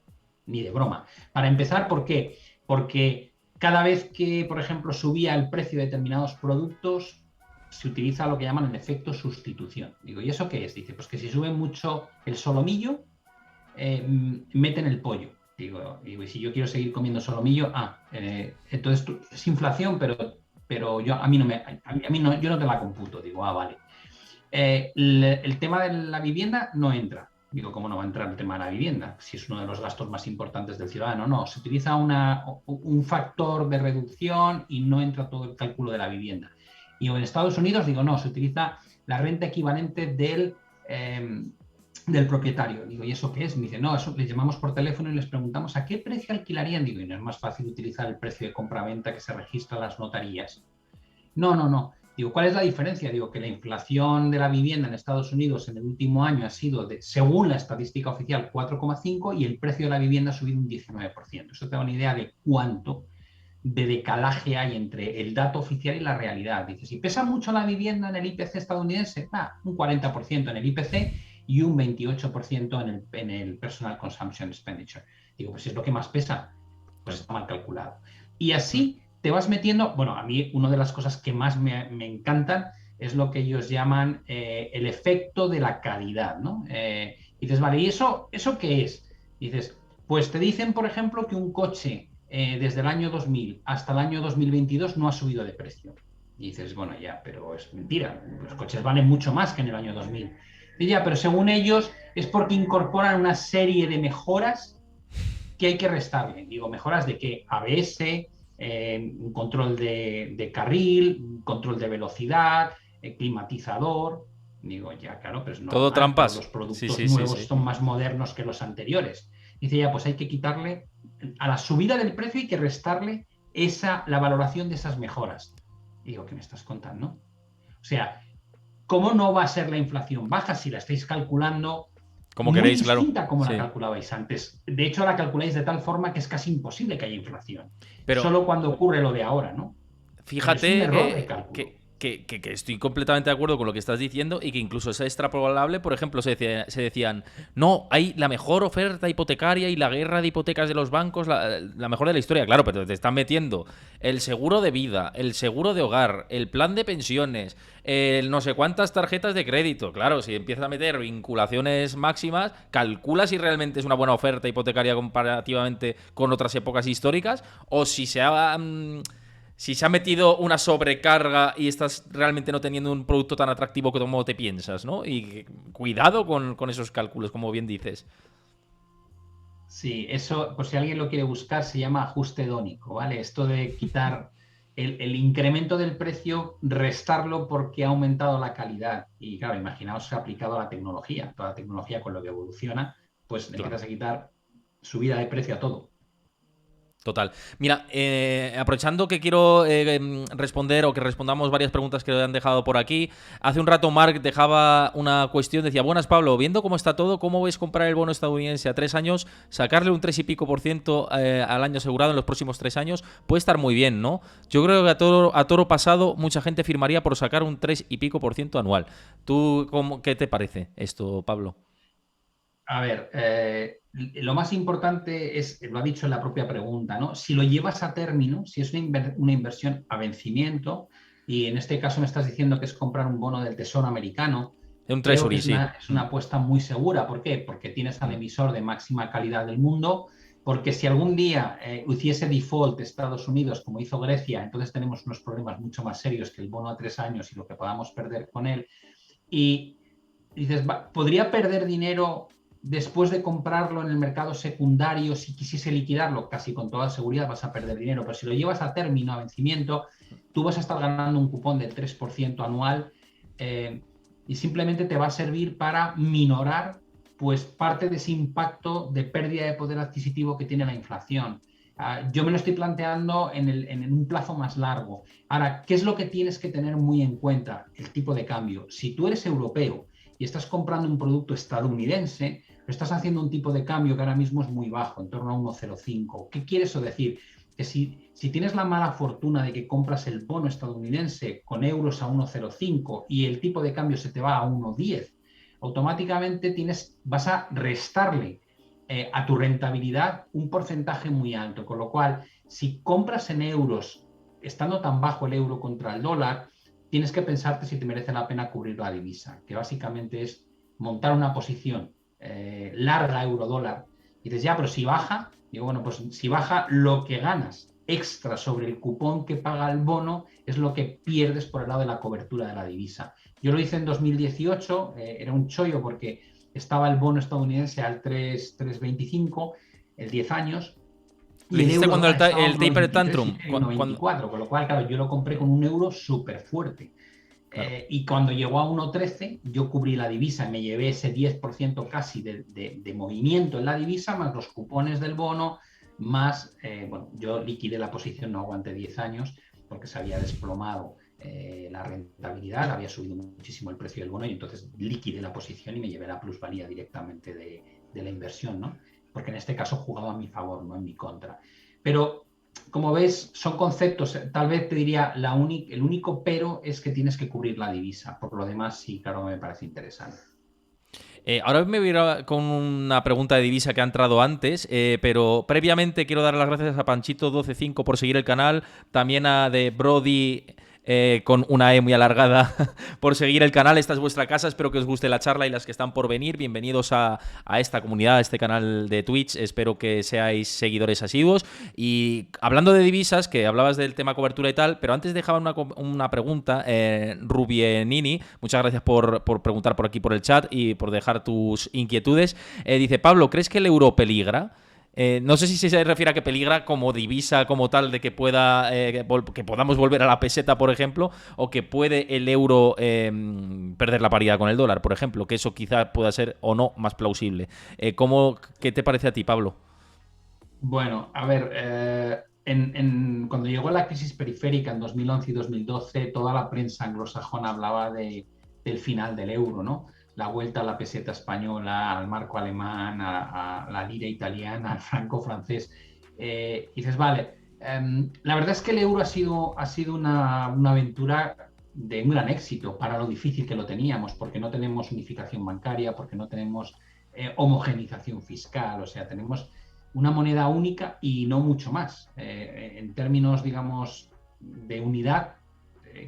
ni de broma. Para empezar, ¿por qué? Porque cada vez que, por ejemplo, subía el precio de determinados productos, se utiliza lo que llaman el efecto sustitución. Digo, ¿y eso qué es? Dice, pues que si sube mucho el solomillo, meten el pollo. Digo, y si yo quiero seguir comiendo solomillo, entonces es inflación, pero yo, a mí no, yo no te la computo. Digo, vale. El tema de la vivienda no entra. Digo, ¿cómo no va a entrar el tema de la vivienda? Si es uno de los gastos más importantes del ciudadano. No, se utiliza un factor de reducción y no entra todo el cálculo de la vivienda. Y en Estados Unidos, digo, no, se utiliza la renta equivalente del propietario. Digo, ¿y eso qué es? Me dice, no, eso les llamamos por teléfono y les preguntamos a qué precio alquilarían. Digo, y no es más fácil utilizar el precio de compra-venta que se registra en las notarías. No. Digo, ¿cuál es la diferencia? Digo, que la inflación de la vivienda en Estados Unidos en el último año ha sido, según la estadística oficial, 4,5 y el precio de la vivienda ha subido un 19%. Eso te da una idea de cuánto de decalaje hay entre el dato oficial y la realidad. Dices, si pesa mucho la vivienda en el IPC estadounidense, un 40% en el IPC y un 28% en el Personal Consumption Expenditure. Digo, pues si es lo que más pesa, pues está mal calculado. Y así te vas metiendo, bueno, a mí una de las cosas que más me encantan es lo que ellos llaman el efecto de la calidad, ¿no? Y dices, vale, ¿y eso qué es? Y dices, pues te dicen, por ejemplo, que un coche desde el año 2000 hasta el año 2022 no ha subido de precio. Y dices, bueno, ya, pero es mentira, los coches valen mucho más que en el año 2000. Y ya, pero según ellos es porque incorporan una serie de mejoras que hay que restarle. Digo, mejoras de qué? ABS, un control de carril, un control de velocidad, climatizador. Digo, ya, claro, pero es Todo normal, pero los trampas. Sí, productos sí, sí, nuevos sí. son más modernos que los anteriores. Dice, ya, pues hay que quitarle, a la subida del precio hay que restarle la valoración de esas mejoras. Digo, ¿qué me estás contando? O sea, ¿cómo no va a ser la inflación baja si la estáis calculando Como muy queréis, claro. distinta como la Sí. calculabais antes? De hecho, la calculáis de tal forma que es casi imposible que haya inflación. Pero Solo cuando ocurre lo de ahora, ¿no? Pero es un fíjate error de cálculo. que estoy completamente de acuerdo con lo que estás diciendo y que incluso es extrapolable. Por ejemplo, se decían, no, hay la mejor oferta hipotecaria y la guerra de hipotecas de los bancos, la mejor de la historia. Claro, pero te están metiendo el seguro de vida, el seguro de hogar, el plan de pensiones, el no sé cuántas tarjetas de crédito. Claro, si empiezas a meter vinculaciones máximas, calcula si realmente es una buena oferta hipotecaria comparativamente con otras épocas históricas o si se ha metido una sobrecarga y estás realmente no teniendo un producto tan atractivo como te piensas, ¿no? Y cuidado con esos cálculos, como bien dices. Sí, eso, por si alguien lo quiere buscar, se llama ajuste hedónico, ¿vale? Esto de quitar el incremento del precio, restarlo porque ha aumentado la calidad. Y claro, imaginaos aplicado a la tecnología. Toda la tecnología con lo que evoluciona, pues Claro. empiezas a quitar subida de precio a todo. Total. Mira, aprovechando que quiero responder o que respondamos varias preguntas que han dejado por aquí, hace un rato Mark dejaba una cuestión, decía, buenas Pablo, viendo cómo está todo, ¿cómo ves comprar el bono estadounidense a 3 años, sacarle un 3 y pico por ciento al año asegurado en los próximos 3 años? Puede estar muy bien, ¿no? Yo creo que a toro pasado mucha gente firmaría por sacar un 3 y pico por ciento anual. ¿Tú qué te parece esto, Pablo? A ver, lo más importante es, lo ha dicho en la propia pregunta, ¿no? Si lo llevas a término, si es una inversión a vencimiento, y en este caso me estás diciendo que es comprar un bono del Tesoro americano, Un creo que treasury, sí. es una apuesta muy segura. ¿Por qué? Porque tienes al emisor de máxima calidad del mundo, porque si algún día hiciese default Estados Unidos, como hizo Grecia, entonces tenemos unos problemas mucho más serios que el bono a 3 años y lo que podamos perder con él. Y dices, ¿podría perder dinero después de comprarlo en el mercado secundario si quisiese liquidarlo? Casi con toda seguridad vas a perder dinero, pero si lo llevas a término, a vencimiento, tú vas a estar ganando un cupón del 3% anual. y simplemente te va a servir para minorar pues parte de ese impacto de pérdida de poder adquisitivo que tiene la inflación. Yo me lo estoy planteando en un plazo más largo. Ahora, ¿qué es lo que tienes que tener muy en cuenta? El tipo de cambio. Si tú eres europeo y estás comprando un producto estadounidense, lo estás haciendo un tipo de cambio que ahora mismo es muy bajo, en torno a 1,05. ¿Qué quiere eso decir? Que si tienes la mala fortuna de que compras el bono estadounidense con euros a 1,05 y el tipo de cambio se te va a 1,10, automáticamente vas a restarle a tu rentabilidad un porcentaje muy alto, con lo cual, si compras en euros, estando tan bajo el euro contra el dólar, tienes que pensarte si te merece la pena cubrir la divisa, que básicamente es montar una posición larga euro-dólar. Y dices, ya, pero si baja, digo, bueno, pues si baja, lo que ganas extra sobre el cupón que paga el bono es lo que pierdes por el lado de la cobertura de la divisa. Yo lo hice en 2018, era un chollo porque estaba el bono estadounidense al 3,25, el 10 años, Lo y el hiciste euro cuando dólar estaba a el taper 1,23 tantrum. y 1,24, con lo cual, claro, yo lo compré con un euro súper fuerte. Claro. Y cuando llegó a 1,13, yo cubrí la divisa y me llevé ese 10% casi de movimiento en la divisa, más los cupones del bono, más, bueno, yo liquidé la posición, no aguanté 10 años, porque se había desplomado la rentabilidad, había subido muchísimo el precio del bono y entonces liquidé la posición y me llevé la plusvalía directamente de la inversión, ¿no? Porque en este caso jugaba a mi favor, no en mi contra. Pero como ves, son conceptos, tal vez te diría, el único pero es que tienes que cubrir la divisa. Por lo demás, sí, claro, me parece interesante. Ahora me voy a ir con una pregunta de divisa que ha entrado antes, pero previamente quiero dar las gracias a Panchito125 por seguir el canal, también a de Brody con una E muy alargada por seguir el canal. Esta es vuestra casa, espero que os guste la charla y las que están por venir. Bienvenidos a esta comunidad, a este canal de Twitch, espero que seáis seguidores asiduos. Y hablando de divisas, que hablabas del tema cobertura y tal, pero antes dejaba una pregunta, Rubienini, muchas gracias por preguntar por aquí por el chat y por dejar tus inquietudes. Dice, Pablo, ¿crees que el euro peligra? No sé si se refiere a que peligra como divisa, como tal, de que que podamos volver a la peseta, por ejemplo, o que puede el euro perder la paridad con el dólar, por ejemplo, que eso quizá pueda ser o no más plausible. ¿Qué te parece a ti, Pablo? Bueno, a ver, cuando llegó la crisis periférica en 2011 y 2012, toda la prensa anglosajona hablaba del final del euro, ¿no? La vuelta a la peseta española, al marco alemán, a la lira italiana, al franco francés. Y dices, vale, la verdad es que el euro ha sido una aventura de un gran éxito para lo difícil que lo teníamos, porque no tenemos unificación bancaria, porque no tenemos homogenización fiscal, o sea, tenemos una moneda única y no mucho más. En términos, digamos, de unidad,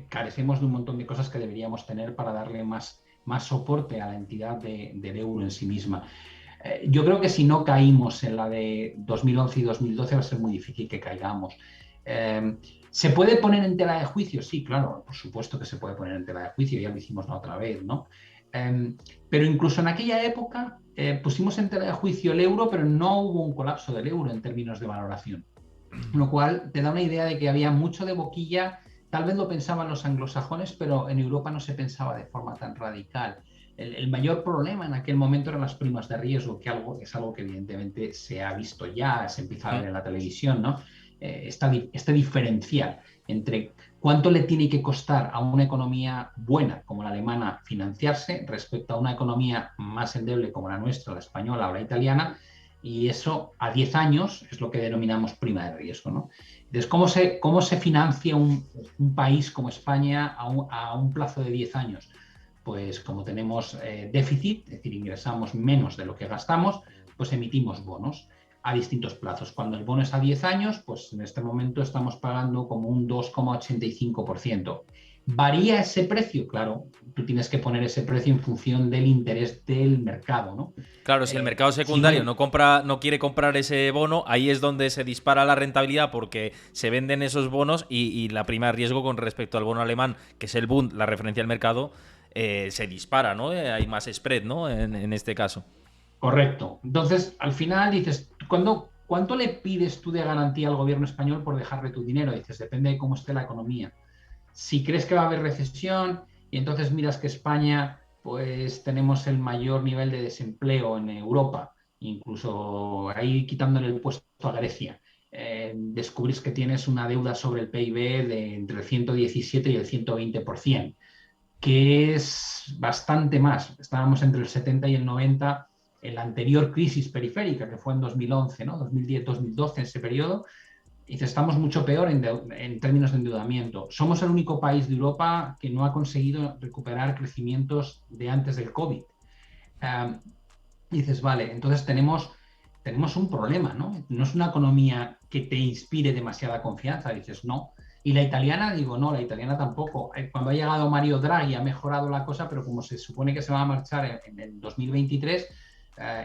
carecemos de un montón de cosas que deberíamos tener para darle más soporte a la entidad del euro en sí misma. Yo creo que si no caímos en la de 2011 y 2012 va a ser muy difícil que caigamos. ¿Se puede poner en tela de juicio? Sí, claro, por supuesto que se puede poner en tela de juicio, ya lo hicimos la otra vez, ¿no? Pero incluso en aquella época pusimos en tela de juicio el euro, pero no hubo un colapso del euro en términos de valoración. Lo cual te da una idea de que había mucho de boquilla, tal vez lo pensaban los anglosajones, pero en Europa no se pensaba de forma tan radical. El mayor problema en aquel momento eran las primas de riesgo, que es algo que evidentemente se ha visto ya, se empieza a ver en la televisión, ¿no? Este diferencial entre cuánto le tiene que costar a una economía buena como la alemana financiarse respecto a una economía más endeble como la nuestra, la española o la italiana, y eso a 10 años es lo que denominamos prima de riesgo, ¿no? Entonces, ¿cómo se financia un país como España a un plazo de 10 años? Pues como tenemos déficit, es decir, ingresamos menos de lo que gastamos, pues emitimos bonos a distintos plazos. Cuando el bono es a 10 años, pues en este momento estamos pagando como un 2,85%. ¿Varía ese precio? Claro, tú tienes que poner ese precio en función del interés del mercado, ¿no? Claro, si el mercado Si secundario no, no quiere comprar ese bono, ahí es donde se dispara la rentabilidad porque se venden esos bonos y la prima de riesgo con respecto al bono alemán, que es el Bund, la referencia al mercado, se dispara, ¿no? Hay más spread, ¿no? En este caso. correcto. Entonces, al final dices, ¿cuánto le pides tú de garantía al gobierno español por dejarle tu dinero? Dices, depende de cómo esté la economía. Si crees que va a haber recesión y entonces miras que España pues tenemos el mayor nivel de desempleo en Europa, incluso ahí quitándole el puesto a Grecia. Descubrís que tienes una deuda sobre el PIB de entre el 117 y el 120%, que es bastante más. Estábamos entre el 70 y el 90 en la anterior crisis periférica, que fue en 2011, ¿no? 2010-2012, ese periodo. Y dice, estamos mucho peor en términos de endeudamiento. Somos el único país de Europa que no ha conseguido recuperar crecimientos de antes del COVID. Y dices, vale, entonces tenemos un problema, ¿no? No es una economía que te inspire demasiada confianza. Dices, no. Y la italiana, digo, no, la italiana tampoco. Cuando ha llegado Mario Draghi ha mejorado la cosa, pero como se supone que se va a marchar en el 2023,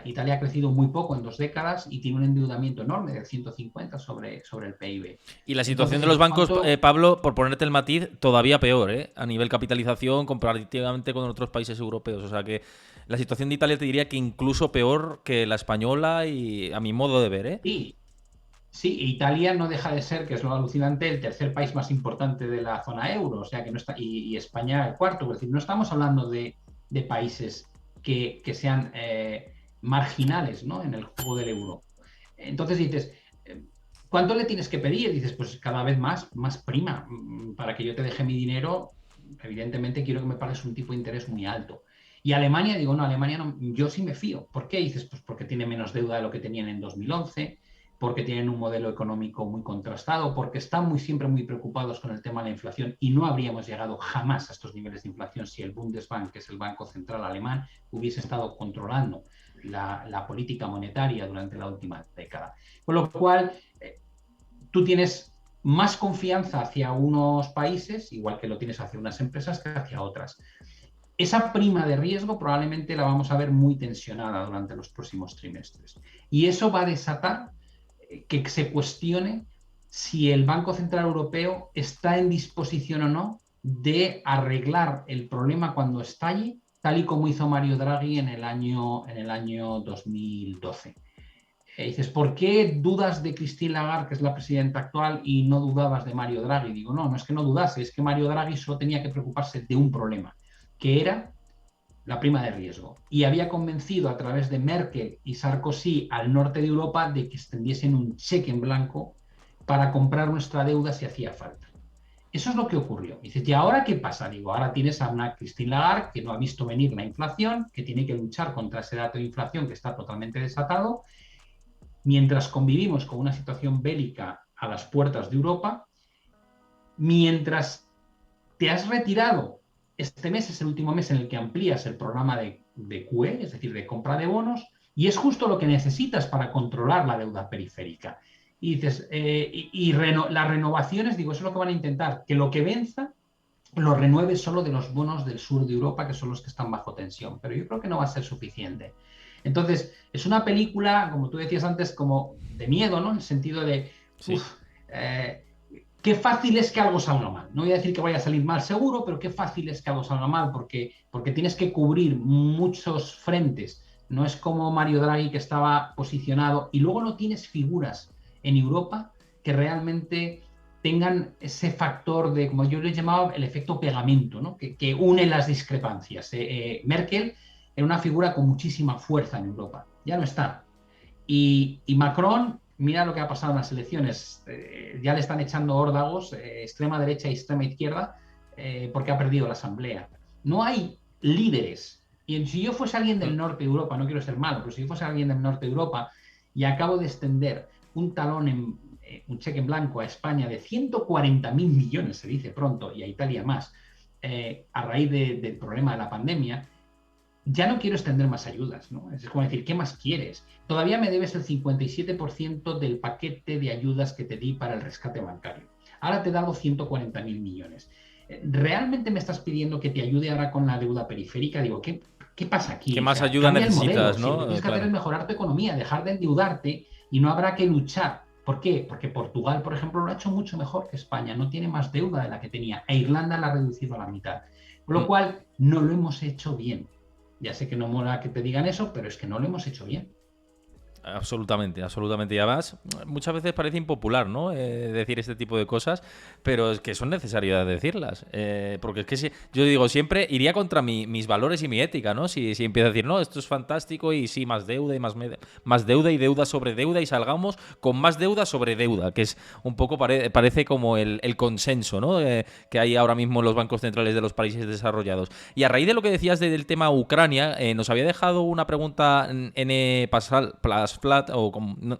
Italia ha crecido muy poco en 2 décadas y tiene un endeudamiento enorme del 150 sobre el PIB. Y la situación de Entonces, los bancos, Pablo, por ponerte el matiz, todavía peor, ¿eh? A nivel capitalización comparativamente con otros países europeos. O sea que la situación de Italia te diría que incluso peor que la española y a mi modo de ver, ¿eh? sí, sí, Italia no deja de ser, que es lo alucinante, el tercer país más importante de la zona euro, o sea que no está, y España el cuarto. Es decir, no estamos hablando de países que sean marginales, ¿no? En el juego del euro. Entonces dices, ¿cuánto le tienes que pedir? Dices, pues cada vez más prima. Para que yo te deje mi dinero, evidentemente quiero que me pagues un tipo de interés muy alto. Y Alemania, digo, no, Alemania no, yo sí me fío. ¿Por qué? Dices, pues porque tiene menos deuda de lo que tenían en 2011, porque tienen un modelo económico muy contrastado, porque están siempre muy preocupados con el tema de la inflación y no habríamos llegado jamás a estos niveles de inflación si el Bundesbank, que es el Banco Central Alemán, hubiese estado controlando la política monetaria durante la última década. Con lo cual, tú tienes más confianza hacia unos países, igual que lo tienes hacia unas empresas, que hacia otras. Esa prima de riesgo probablemente la vamos a ver muy tensionada durante los próximos trimestres. Y eso va a desatar que se cuestione si el Banco Central Europeo está en disposición o no de arreglar el problema cuando estalle, tal y como hizo Mario Draghi en el año 2012. Dices, ¿por qué dudas de Christine Lagarde, que es la presidenta actual, y no dudabas de Mario Draghi? Digo, no es que no dudase, es que Mario Draghi solo tenía que preocuparse de un problema, que era la prima de riesgo. Y había convencido a través de Merkel y Sarkozy al norte de Europa de que extendiesen un cheque en blanco para comprar nuestra deuda si hacía falta. Eso es lo que ocurrió. Y dices, ¿y ahora qué pasa? Digo, ahora tienes a una Christine Lagarde que no ha visto venir la inflación, que tiene que luchar contra ese dato de inflación que está totalmente desatado, mientras convivimos con una situación bélica a las puertas de Europa, mientras te has retirado. Este mes es el último mes en el que amplías el programa de QE, es decir, de compra de bonos, y es justo lo que necesitas para controlar la deuda periférica. Y dices, las renovaciones, digo, eso es lo que van a intentar, que lo que venza lo renueve solo de los bonos del sur de Europa, que son los que están bajo tensión, pero yo creo que no va a ser suficiente. Entonces, es una película, como tú decías antes, como de miedo, ¿no? En el sentido de, sí. qué fácil es que algo salga mal. No voy a decir que vaya a salir mal seguro, pero qué fácil es que algo salga mal, porque tienes que cubrir muchos frentes. No es como Mario Draghi, que estaba posicionado, y luego no tienes figuras en Europa que realmente tengan ese factor de, como yo le llamaba, el efecto pegamento, ¿no? que une las discrepancias. Merkel era una figura con muchísima fuerza en Europa. Ya no está. Y Macron, mira lo que ha pasado en las elecciones. Ya le están echando órdagos, extrema derecha y extrema izquierda, porque ha perdido la asamblea. No hay líderes. Y si yo fuese alguien del norte de Europa, no quiero ser malo, pero si yo fuese alguien del norte de Europa y acabo de extender un talón, un cheque en blanco a España de 140.000 millones, se dice pronto, y a Italia más, a raíz del problema de la pandemia, ya no quiero extender más ayudas, ¿no? Es como decir, ¿qué más quieres? Todavía me debes el 57% del paquete de ayudas que te di para el rescate bancario. Ahora te he dado 140.000 millones. ¿Realmente me estás pidiendo que te ayude ahora con la deuda periférica? Digo, ¿qué pasa aquí? ¿Qué más ayuda necesitas, ¿no? Si lo que tienes que hacer es mejorar tu economía, dejar de endeudarte y no habrá que luchar. ¿Por qué? Porque Portugal, por ejemplo, lo ha hecho mucho mejor que España. No tiene más deuda de la que tenía. E Irlanda la ha reducido a la mitad. Con lo cual, no lo hemos hecho bien. Ya sé que no mola que te digan eso, pero es que no lo hemos hecho bien. Absolutamente, absolutamente. Y además, muchas veces parece impopular, ¿no? Decir este tipo de cosas, pero es que son necesarias decirlas. Porque es que si, yo digo, siempre iría contra mis valores y mi ética, ¿no? Si empiezo a decir, no, esto es fantástico y sí, más deuda y más deuda y deuda sobre deuda y salgamos con más deuda sobre deuda, que es un poco parece como el consenso, ¿no? Que hay ahora mismo en los bancos centrales de los países desarrollados. Y a raíz de lo que decías del tema Ucrania, nos había dejado una pregunta N. Flat, o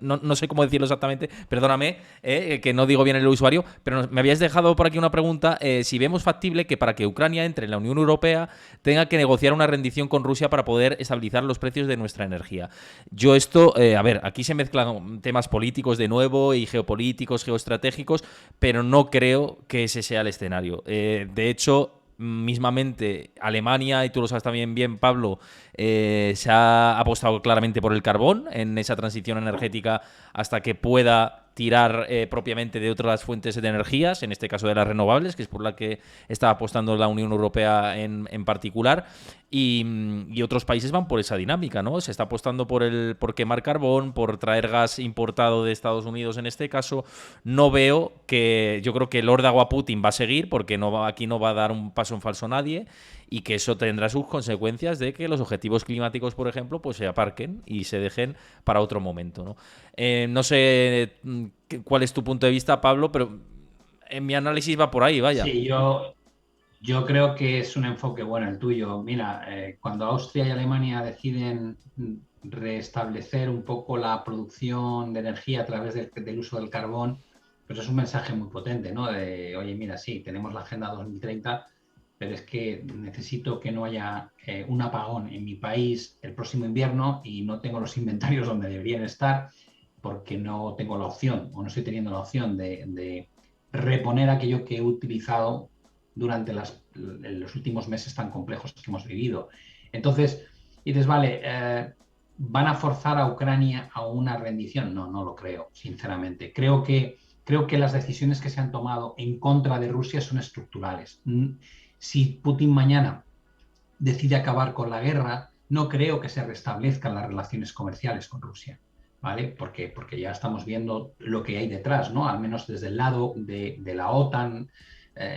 no sé cómo decirlo exactamente, perdóname, que no digo bien el usuario, pero me habías dejado por aquí una pregunta, si vemos factible que para que Ucrania entre en la Unión Europea tenga que negociar una rendición con Rusia para poder estabilizar los precios de nuestra energía. Yo esto, a ver, aquí se mezclan temas políticos de nuevo y geopolíticos, geoestratégicos, pero no creo que ese sea el escenario. De hecho, mismamente Alemania, y tú lo sabes también bien, Pablo, se ha apostado claramente por el carbón en esa transición energética hasta que pueda tirar propiamente de otras fuentes de energías, en este caso de las renovables, que es por la que está apostando la Unión Europea en particular, y otros países van por esa dinámica, ¿no? Se está apostando por quemar carbón, por traer gas importado de Estados Unidos en este caso. No veo que, yo creo que el órdago a Putin va a seguir, porque aquí no va a dar un paso en falso nadie, y que eso tendrá sus consecuencias de que los objetivos climáticos, por ejemplo, pues se aparquen y se dejen para otro momento, ¿no? No sé cuál es tu punto de vista, Pablo, pero en mi análisis va por ahí, vaya. Sí, yo creo que es un enfoque bueno el tuyo. Mira, cuando Austria y Alemania deciden restablecer un poco la producción de energía a través del uso del carbón, pues es un mensaje muy potente, ¿no? De, oye, mira, sí, tenemos la Agenda 2030, pero es que necesito que no haya un apagón en mi país el próximo invierno y no tengo los inventarios donde deberían estar porque no tengo la opción o no estoy teniendo la opción de reponer aquello que he utilizado durante los últimos meses tan complejos que hemos vivido. Entonces, y dices, vale, ¿van a forzar a Ucrania a una rendición? No, no lo creo, sinceramente. Creo que las decisiones que se han tomado en contra de Rusia son estructurales. Si Putin mañana decide acabar con la guerra, no creo que se restablezcan las relaciones comerciales con Rusia. ¿Vale? Porque ya estamos viendo lo que hay detrás, ¿no? Al menos desde el lado de la OTAN,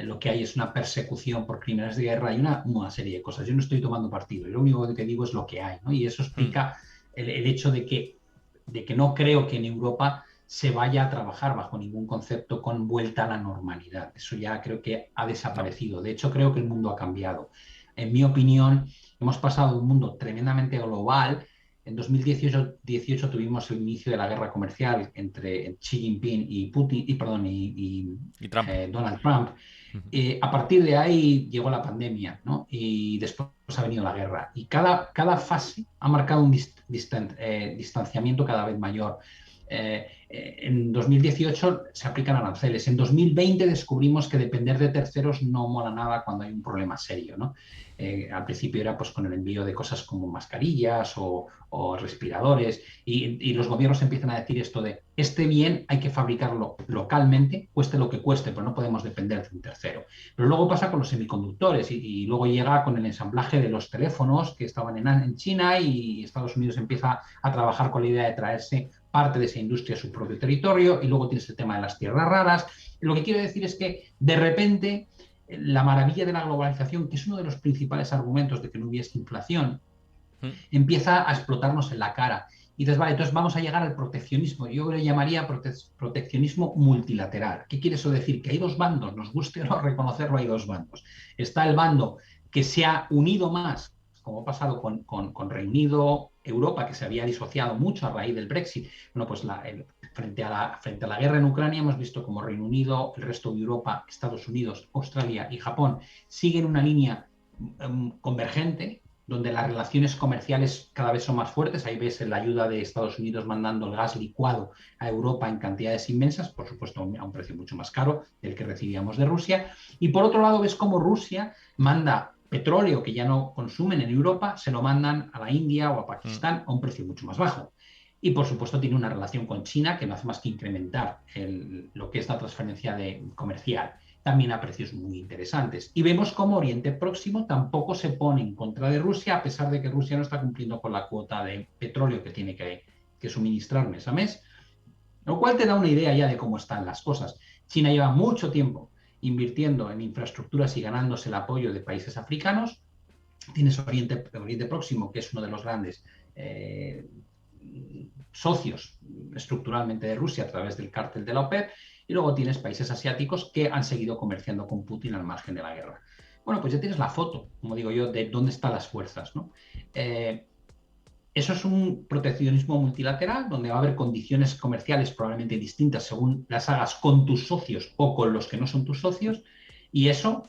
lo que hay es una persecución por crímenes de guerra y una serie de cosas. Yo no estoy tomando partido, lo único que digo es lo que hay, ¿no? Y eso explica el hecho de que no creo que en Europa se vaya a trabajar bajo ningún concepto con vuelta a la normalidad. Eso ya creo que ha desaparecido. De hecho, creo que el mundo ha cambiado. En mi opinión, hemos pasado de un mundo tremendamente global. En 2018 tuvimos el inicio de la guerra comercial entre Xi Jinping y Putin, Y Trump. Donald Trump. A partir de ahí llegó la pandemia, ¿no? Y después ha venido la guerra. Y cada fase ha marcado un distanciamiento cada vez mayor. En 2018 se aplican aranceles. En 2020 descubrimos que depender de terceros no mola nada cuando hay un problema serio, ¿no? Al principio era pues con el envío de cosas como mascarillas o respiradores y los gobiernos empiezan a decir esto de este bien hay que fabricarlo localmente, cueste lo que cueste, pero no podemos depender de un tercero. Pero luego pasa con los semiconductores y luego llega con el ensamblaje de los teléfonos que estaban en China y Estados Unidos empieza a trabajar con la idea de traerse parte de esa industria a su propio territorio y luego tienes el tema de las tierras raras. Lo que quiero decir es que de repente la maravilla de la globalización, que es uno de los principales argumentos de que no hubiese inflación, empieza a explotarnos en la cara. Y dices, vale, entonces vamos a llegar al proteccionismo. Yo lo llamaría proteccionismo multilateral. ¿Qué quiere eso decir? Que hay dos bandos, nos guste o no reconocerlo, hay dos bandos. Está el bando que se ha unido más, como ha pasado con Reino Unido, Europa, que se había disociado mucho a raíz del Brexit. Bueno, pues frente a la guerra en Ucrania hemos visto como Reino Unido, el resto de Europa, Estados Unidos, Australia y Japón siguen una línea convergente, donde las relaciones comerciales cada vez son más fuertes. Ahí ves la ayuda de Estados Unidos mandando el gas licuado a Europa en cantidades inmensas, por supuesto a un precio mucho más caro del que recibíamos de Rusia. Y por otro lado ves cómo Rusia manda petróleo que ya no consumen en Europa, se lo mandan a la India o a Pakistán a un precio mucho más bajo. Y por supuesto tiene una relación con China que no hace más que incrementar lo que es la transferencia comercial, también a precios muy interesantes. Y vemos cómo Oriente Próximo tampoco se pone en contra de Rusia, a pesar de que Rusia no está cumpliendo con la cuota de petróleo que tiene que que suministrar mes a mes, lo cual te da una idea ya de cómo están las cosas. China lleva mucho tiempo invirtiendo en infraestructuras y ganándose el apoyo de países africanos. Tienes Oriente Próximo, que es uno de los grandes socios estructuralmente de Rusia a través del cártel de la OPEP, y luego tienes países asiáticos que han seguido comerciando con Putin al margen de la guerra. Bueno, pues ya tienes la foto, como digo yo, de dónde están las fuerzas, ¿no? Eso es un proteccionismo multilateral donde va a haber condiciones comerciales probablemente distintas según las hagas con tus socios o con los que no son tus socios, y eso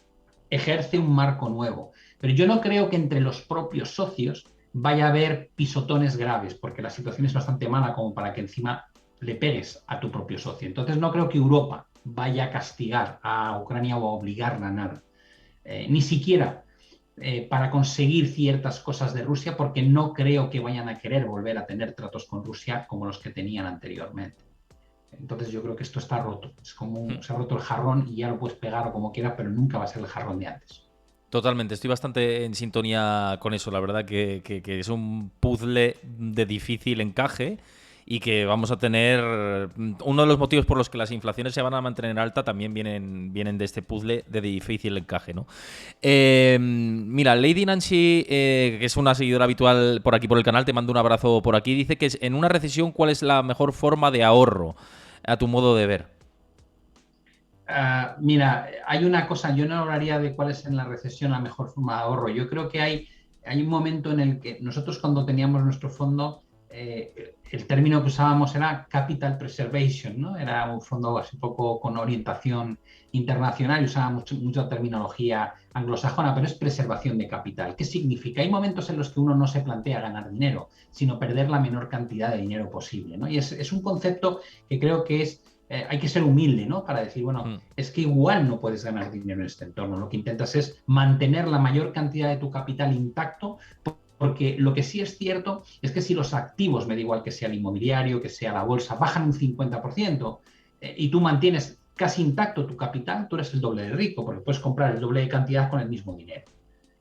ejerce un marco nuevo. Pero yo no creo que entre los propios socios vaya a haber pisotones graves, porque la situación es bastante mala como para que encima le pegues a tu propio socio. Entonces no creo que Europa vaya a castigar a Ucrania o a obligarla a nada. Ni siquiera para conseguir ciertas cosas de Rusia, porque no creo que vayan a querer volver a tener tratos con Rusia como los que tenían anteriormente. Entonces yo creo que esto está roto. Es como se ha roto el jarrón y ya lo puedes pegar o como quieras, pero nunca va a ser el jarrón de antes. Totalmente, estoy bastante en sintonía con eso. La verdad que es un puzzle de difícil encaje y que vamos a tener... Uno de los motivos por los que las inflaciones se van a mantener alta también vienen de este puzzle de difícil encaje, ¿no? Mira, Lady Nancy, que es una seguidora habitual por aquí por el canal, te mando un abrazo por aquí, dice que en una recesión, ¿cuál es la mejor forma de ahorro a tu modo de ver? Mira, hay una cosa, yo no hablaría de cuál es en la recesión la mejor forma de ahorro. Yo creo que hay un momento en el que nosotros cuando teníamos nuestro fondo, el término que usábamos era capital preservation, ¿no? Era un fondo así un poco con orientación internacional y usaba mucha terminología anglosajona, pero es preservación de capital. ¿Qué significa? Hay momentos en los que uno no se plantea ganar dinero, sino perder la menor cantidad de dinero posible, ¿no? Y es un concepto que creo que es hay que ser humilde, ¿no? Para decir, bueno, es que igual no puedes ganar dinero en este entorno. Lo que intentas es mantener la mayor cantidad de tu capital intacto, porque lo que sí es cierto es que si los activos, me da igual que sea el inmobiliario, que sea la bolsa, bajan un 50% y tú mantienes casi intacto tu capital, tú eres el doble de rico, porque puedes comprar el doble de cantidad con el mismo dinero.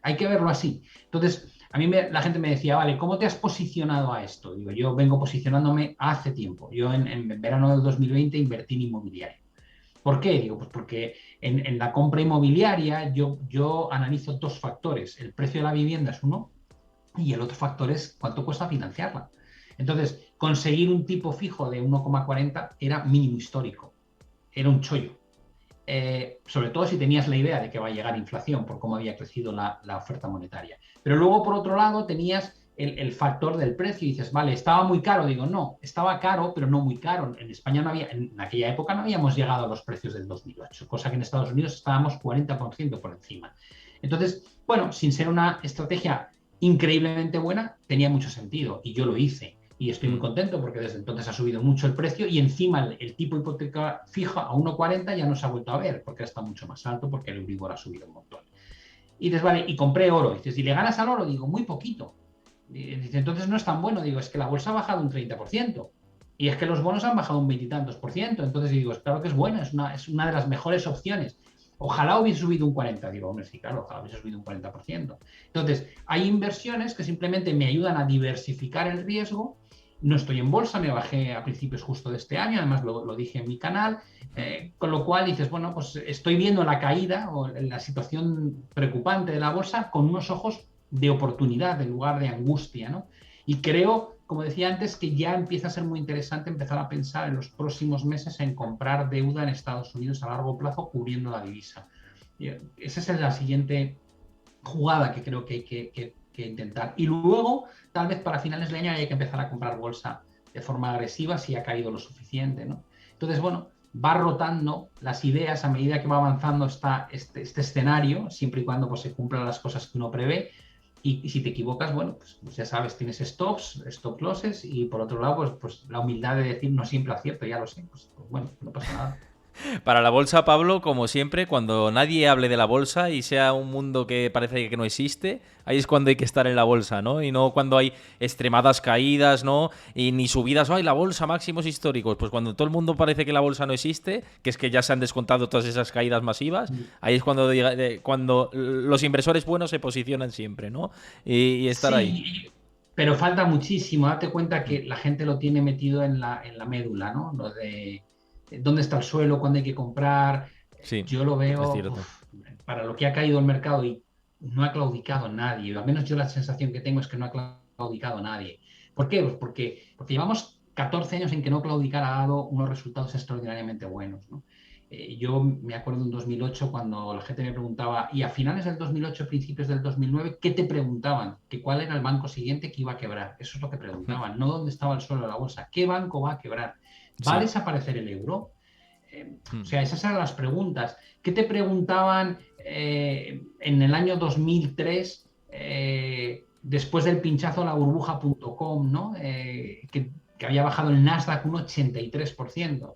Hay que verlo así. Entonces, a mí la gente me decía, vale, ¿cómo te has posicionado a esto? Digo, yo vengo posicionándome hace tiempo. Yo en verano del 2020 invertí en inmobiliario. ¿Por qué? Digo, pues porque en la compra inmobiliaria yo analizo dos factores. El precio de la vivienda es uno y el otro factor es cuánto cuesta financiarla. Entonces, conseguir un tipo fijo de 1,40 era mínimo histórico. Era un chollo. Sobre todo si tenías la idea de que va a llegar inflación por cómo había crecido la oferta monetaria. Pero luego, por otro lado, tenías el factor del precio y dices, vale, estaba muy caro. Digo, no, estaba caro, pero no muy caro. En España no había, en aquella época no habíamos llegado a los precios del 2008, cosa que en Estados Unidos estábamos 40% por encima. Entonces, bueno, sin ser una estrategia increíblemente buena, tenía mucho sentido y yo lo hice. Y estoy muy contento porque desde entonces ha subido mucho el precio y encima el tipo de hipoteca fija a 1,40 ya no se ha vuelto a ver porque está mucho más alto porque el Euribor ha subido un montón. Y dices, vale, y compré oro. Y dices, ¿y le ganas al oro? Digo, muy poquito. Y dices, entonces no es tan bueno. Digo, es que la bolsa ha bajado un 30%. Y es que los bonos han bajado un 20 y tantos por ciento. Entonces digo, claro que es buena, es una de las mejores opciones. Ojalá hubiese subido un 40%. Digo, hombre, sí, claro, ojalá hubiese subido un 40%. Entonces, hay inversiones que simplemente me ayudan a diversificar el riesgo. No estoy en bolsa, me bajé a principios justo de este año, además lo dije en mi canal, con lo cual dices, bueno, pues estoy viendo la caída o la situación preocupante de la bolsa con unos ojos de oportunidad en lugar de angustia, ¿no? Y creo, como decía antes, que ya empieza a ser muy interesante empezar a pensar en los próximos meses en comprar deuda en Estados Unidos a largo plazo cubriendo la divisa. Esa es la siguiente jugada que creo que hay que intentar. Y luego, tal vez para finales de año hay que empezar a comprar bolsa de forma agresiva si ha caído lo suficiente, ¿no? Entonces, bueno, va rotando las ideas a medida que va avanzando este escenario, siempre y cuando pues, se cumplan las cosas que uno prevé. Y si te equivocas, bueno, pues ya sabes, tienes stop losses y por otro lado, pues la humildad de decir no siempre acierto, ya lo sé, pues bueno, no pasa nada. Para la bolsa, Pablo, como siempre, cuando nadie hable de la bolsa y sea un mundo que parece que no existe, ahí es cuando hay que estar en la bolsa, ¿no? Y no cuando hay extremadas caídas, ¿no? Y ni subidas, ¡ay, la bolsa, máximos históricos! Pues cuando todo el mundo parece que la bolsa no existe, que es que ya se han descontado todas esas caídas masivas, ahí es cuando los inversores buenos se posicionan siempre, ¿no? Y estar Sí, ahí. pero falta muchísimo. Date cuenta que la gente lo tiene metido en la médula, ¿no? Lo de dónde está el suelo, cuándo hay que comprar. Sí, Yo lo es veo cierto. para lo que ha caído el mercado y no ha claudicado nadie. Al menos yo la sensación que tengo es que no ha claudicado nadie. ¿Por qué? Pues porque llevamos 14 años en que no claudicar ha dado unos resultados extraordinariamente buenos, ¿no? Yo me acuerdo en 2008 cuando la gente me preguntaba, y a finales del 2008, principios del 2009, ¿qué te preguntaban? Que cuál era el banco siguiente que iba a quebrar. Eso es lo que preguntaban, no dónde estaba el suelo de la bolsa. ¿Qué banco va a quebrar? ¿Va a Sí. desaparecer el euro? O sea, esas eran las preguntas. ¿Qué te preguntaban en el año 2003, después del pinchazo a la burbuja.com, ¿no? Que había bajado el Nasdaq un 83%?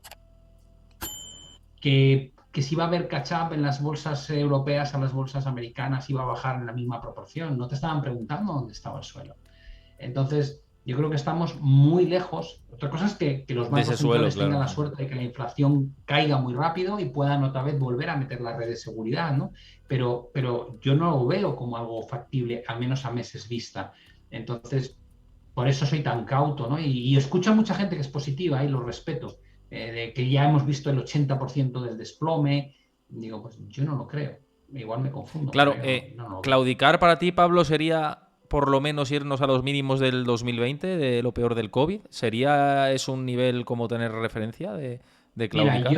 Que si iba a haber catch-up en las bolsas europeas a las bolsas americanas, iba a bajar en la misma proporción. No te estaban preguntando dónde estaba el suelo. Entonces, yo creo que estamos muy lejos. Otra cosa es que los De ese bancos suelo, centrales tengan claro. la suerte de que la inflación caiga muy rápido y puedan otra vez volver a meter la red de seguridad, ¿no? Pero yo no lo veo como algo factible, al menos a meses vista. Entonces, por eso soy tan cauto, ¿no? Y escucho a mucha gente que es positiva y lo respeto, de que ya hemos visto el 80% del desplome. Digo, pues yo no lo creo. Igual me confundo, pero Claro, yo no lo veo. claudicar para ti, Pablo, sería por lo menos irnos a los mínimos del 2020, de lo peor del COVID. ¿Es un nivel como tener referencia de Mira, claudicar?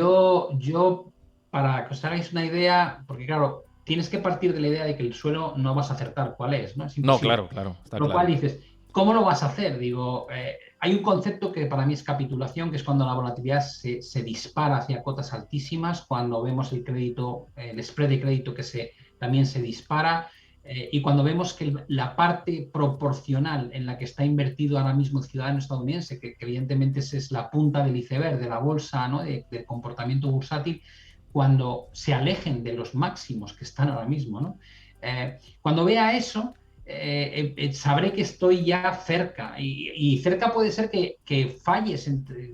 para que os hagáis una idea, porque claro, tienes que partir de la idea de que el suelo no vas a acertar cuál es, ¿no? Es No, imposible. claro, claro, está Lo cual claro. dices, ¿cómo lo vas a hacer? Digo, hay un concepto que para mí es capitulación, que es cuando la volatilidad se dispara hacia cotas altísimas, cuando vemos el crédito, el spread de crédito también se dispara, y cuando vemos que la parte proporcional en la que está invertido ahora mismo el ciudadano estadounidense, que evidentemente es la punta del iceberg de la bolsa, ¿no? Del comportamiento bursátil, cuando se alejen de los máximos que están ahora mismo, ¿no? Cuando vea eso, sabré que estoy ya cerca. Y cerca puede ser que falles,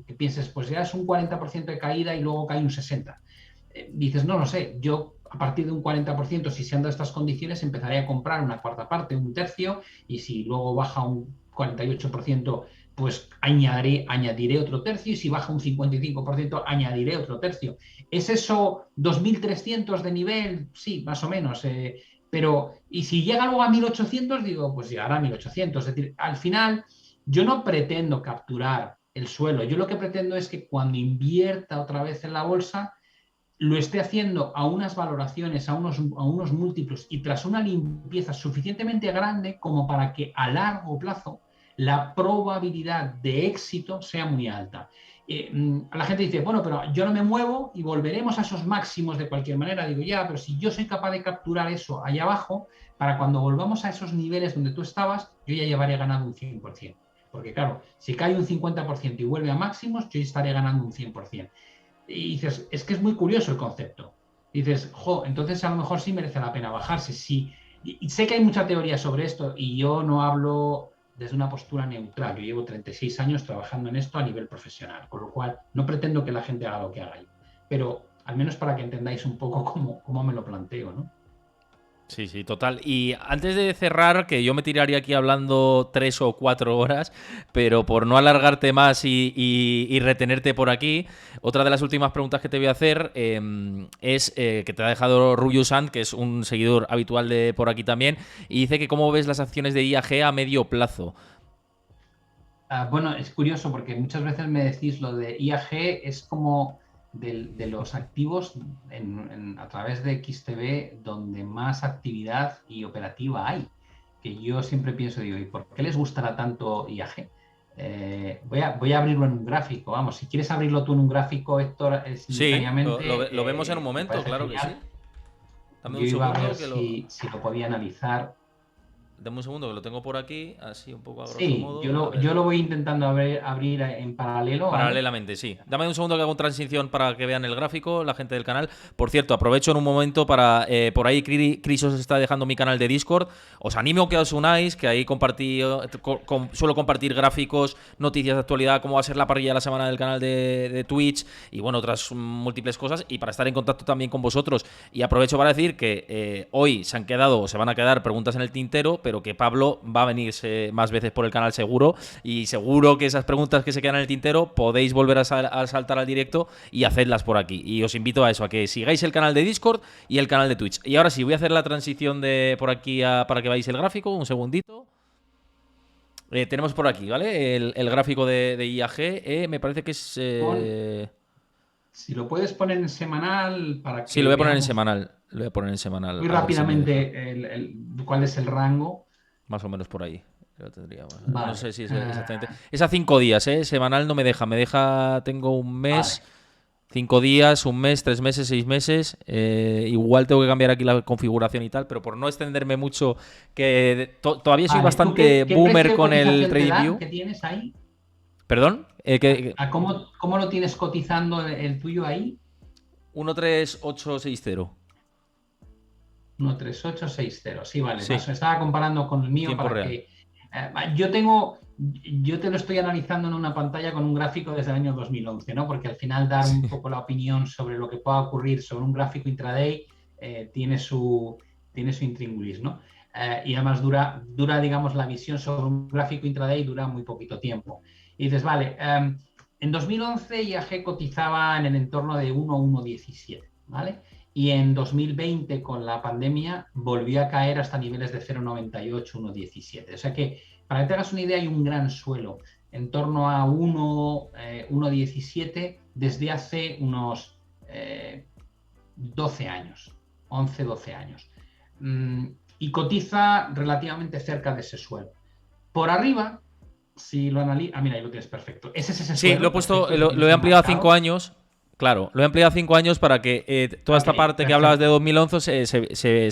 que pienses, pues ya es un 40% de caída y luego cae un 60%. Dices, no lo sé, yo a partir de un 40%, si se han dado estas condiciones, empezaré a comprar una cuarta parte, un tercio, y si luego baja un 48%, pues añadiré otro tercio, y si baja un 55%, añadiré otro tercio. ¿Es eso 2.300 de nivel? Sí, más o menos. Pero, y si llega luego a 1.800, digo, pues llegará a 1.800. Es decir, al final, yo no pretendo capturar el suelo. Yo lo que pretendo es que cuando invierta otra vez en la bolsa, lo esté haciendo a unas valoraciones, a unos múltiplos y tras una limpieza suficientemente grande como para que a largo plazo la probabilidad de éxito sea muy alta. La gente dice, bueno, pero yo no me muevo y volveremos a esos máximos de cualquier manera. Digo, ya, pero si yo soy capaz de capturar eso allá abajo, para cuando volvamos a esos niveles donde tú estabas, yo ya llevaré ganado un 100%. Porque claro, si cae un 50% y vuelve a máximos, yo estaré ganando un 100%. Y dices, es que es muy curioso el concepto. Y dices, entonces a lo mejor sí merece la pena bajarse. Sí. Y sé que hay mucha teoría sobre esto y yo no hablo desde una postura neutral. Yo llevo 36 años trabajando en esto a nivel profesional, con lo cual no pretendo que la gente haga lo que haga yo. Pero al menos para que entendáis un poco cómo me lo planteo, ¿no? Sí, sí, total. Y antes de cerrar, que yo me tiraría aquí hablando 3 o 4 horas, pero por no alargarte más y retenerte por aquí, otra de las últimas preguntas que te voy a hacer es que te ha dejado Ruyu Sant, que es un seguidor habitual de por aquí también, y dice que cómo ves las acciones de IAG a medio plazo. Bueno, es curioso porque muchas veces me decís lo de IAG es como de los activos a través de XTB donde más actividad y operativa hay. Que yo siempre pienso, digo, ¿y por qué les gustará tanto IAG? Voy a abrirlo en un gráfico, vamos, si quieres abrirlo tú en un gráfico, Héctor, Sí, lo vemos en un simultáneamente, me momento, parece claro que genial. sí. Dame Yo un iba a ver segundo que si lo podía analizar. Dame un segundo que lo tengo por aquí, así un poco a grosso Sí, yo modo. A lo, ver. yo lo voy intentando abrir en paralelo, ¿vale? Paralelamente, sí. Dame un segundo que hago transición para que vean el gráfico, la gente del canal. Por cierto, aprovecho en un momento para... por ahí Chris os está dejando mi canal de Discord. Os animo a que os unáis, que ahí suelo compartir gráficos, noticias de actualidad, cómo va a ser la parrilla de la semana del canal de Twitch y, bueno, otras múltiples cosas. Y para estar en contacto también con vosotros. Y aprovecho para decir que hoy se van a quedar preguntas en el tintero, pero que Pablo va a venirse más veces por el canal seguro, y seguro que esas preguntas que se quedan en el tintero podéis volver a saltar al directo y hacerlas por aquí. Y os invito a eso, a que sigáis el canal de Discord y el canal de Twitch. Y ahora sí, voy a hacer la transición de por aquí para que veáis el gráfico, un segundito. Tenemos por aquí, ¿vale? El gráfico de IAG, me parece que es... Si lo puedes poner en semanal para Sí, lo que voy a poner en veamos semanal. Lo voy a poner en semanal, muy a ver si me deja. rápidamente cuál es el rango. Más o menos por ahí. Lo tendría, no sé Vale. si es exactamente. Es a 5 días, ¿eh? Semanal no me deja. Me deja, tengo un mes, Vale. 5 días, un mes, 3 meses, 6 meses. Igual tengo que cambiar aquí la configuración y tal, pero por no extenderme mucho, que todavía soy Vale. ¿Tú bastante qué boomer precio de con el cotización te dan? TradingView. ¿Qué tienes ahí? ¿Perdón? ¿A cómo lo tienes cotizando el tuyo ahí? 13860. 13860. Sí, vale. Sí, Estaba comparando con el mío tiempo para real. que... yo te lo estoy analizando en una pantalla con un gráfico desde el año 2011, ¿no? Porque al final dar un poco la opinión sobre lo que pueda ocurrir sobre un gráfico intraday tiene su intríngulis, ¿no? Y además digamos, la visión sobre un gráfico intraday dura muy poquito tiempo. Y dices, vale, en 2011 IAG cotizaba en el entorno de 1,117, ¿vale? Y en 2020, con la pandemia, volvió a caer hasta niveles de 0,98, 1,17. O sea que, para que te hagas una idea, hay un gran suelo en torno a 1,17 desde hace unos 12 años, 11, 12 años. Y cotiza relativamente cerca de ese suelo. Por arriba, si lo analiza... mira, ahí lo tienes perfecto. Ese es ese Sí, suelo, lo he puesto, perfecto, lo he ampliado a 5 años. Claro, lo he ampliado a 5 años para que toda esta Ok, parte que hablabas de perfecto. 2011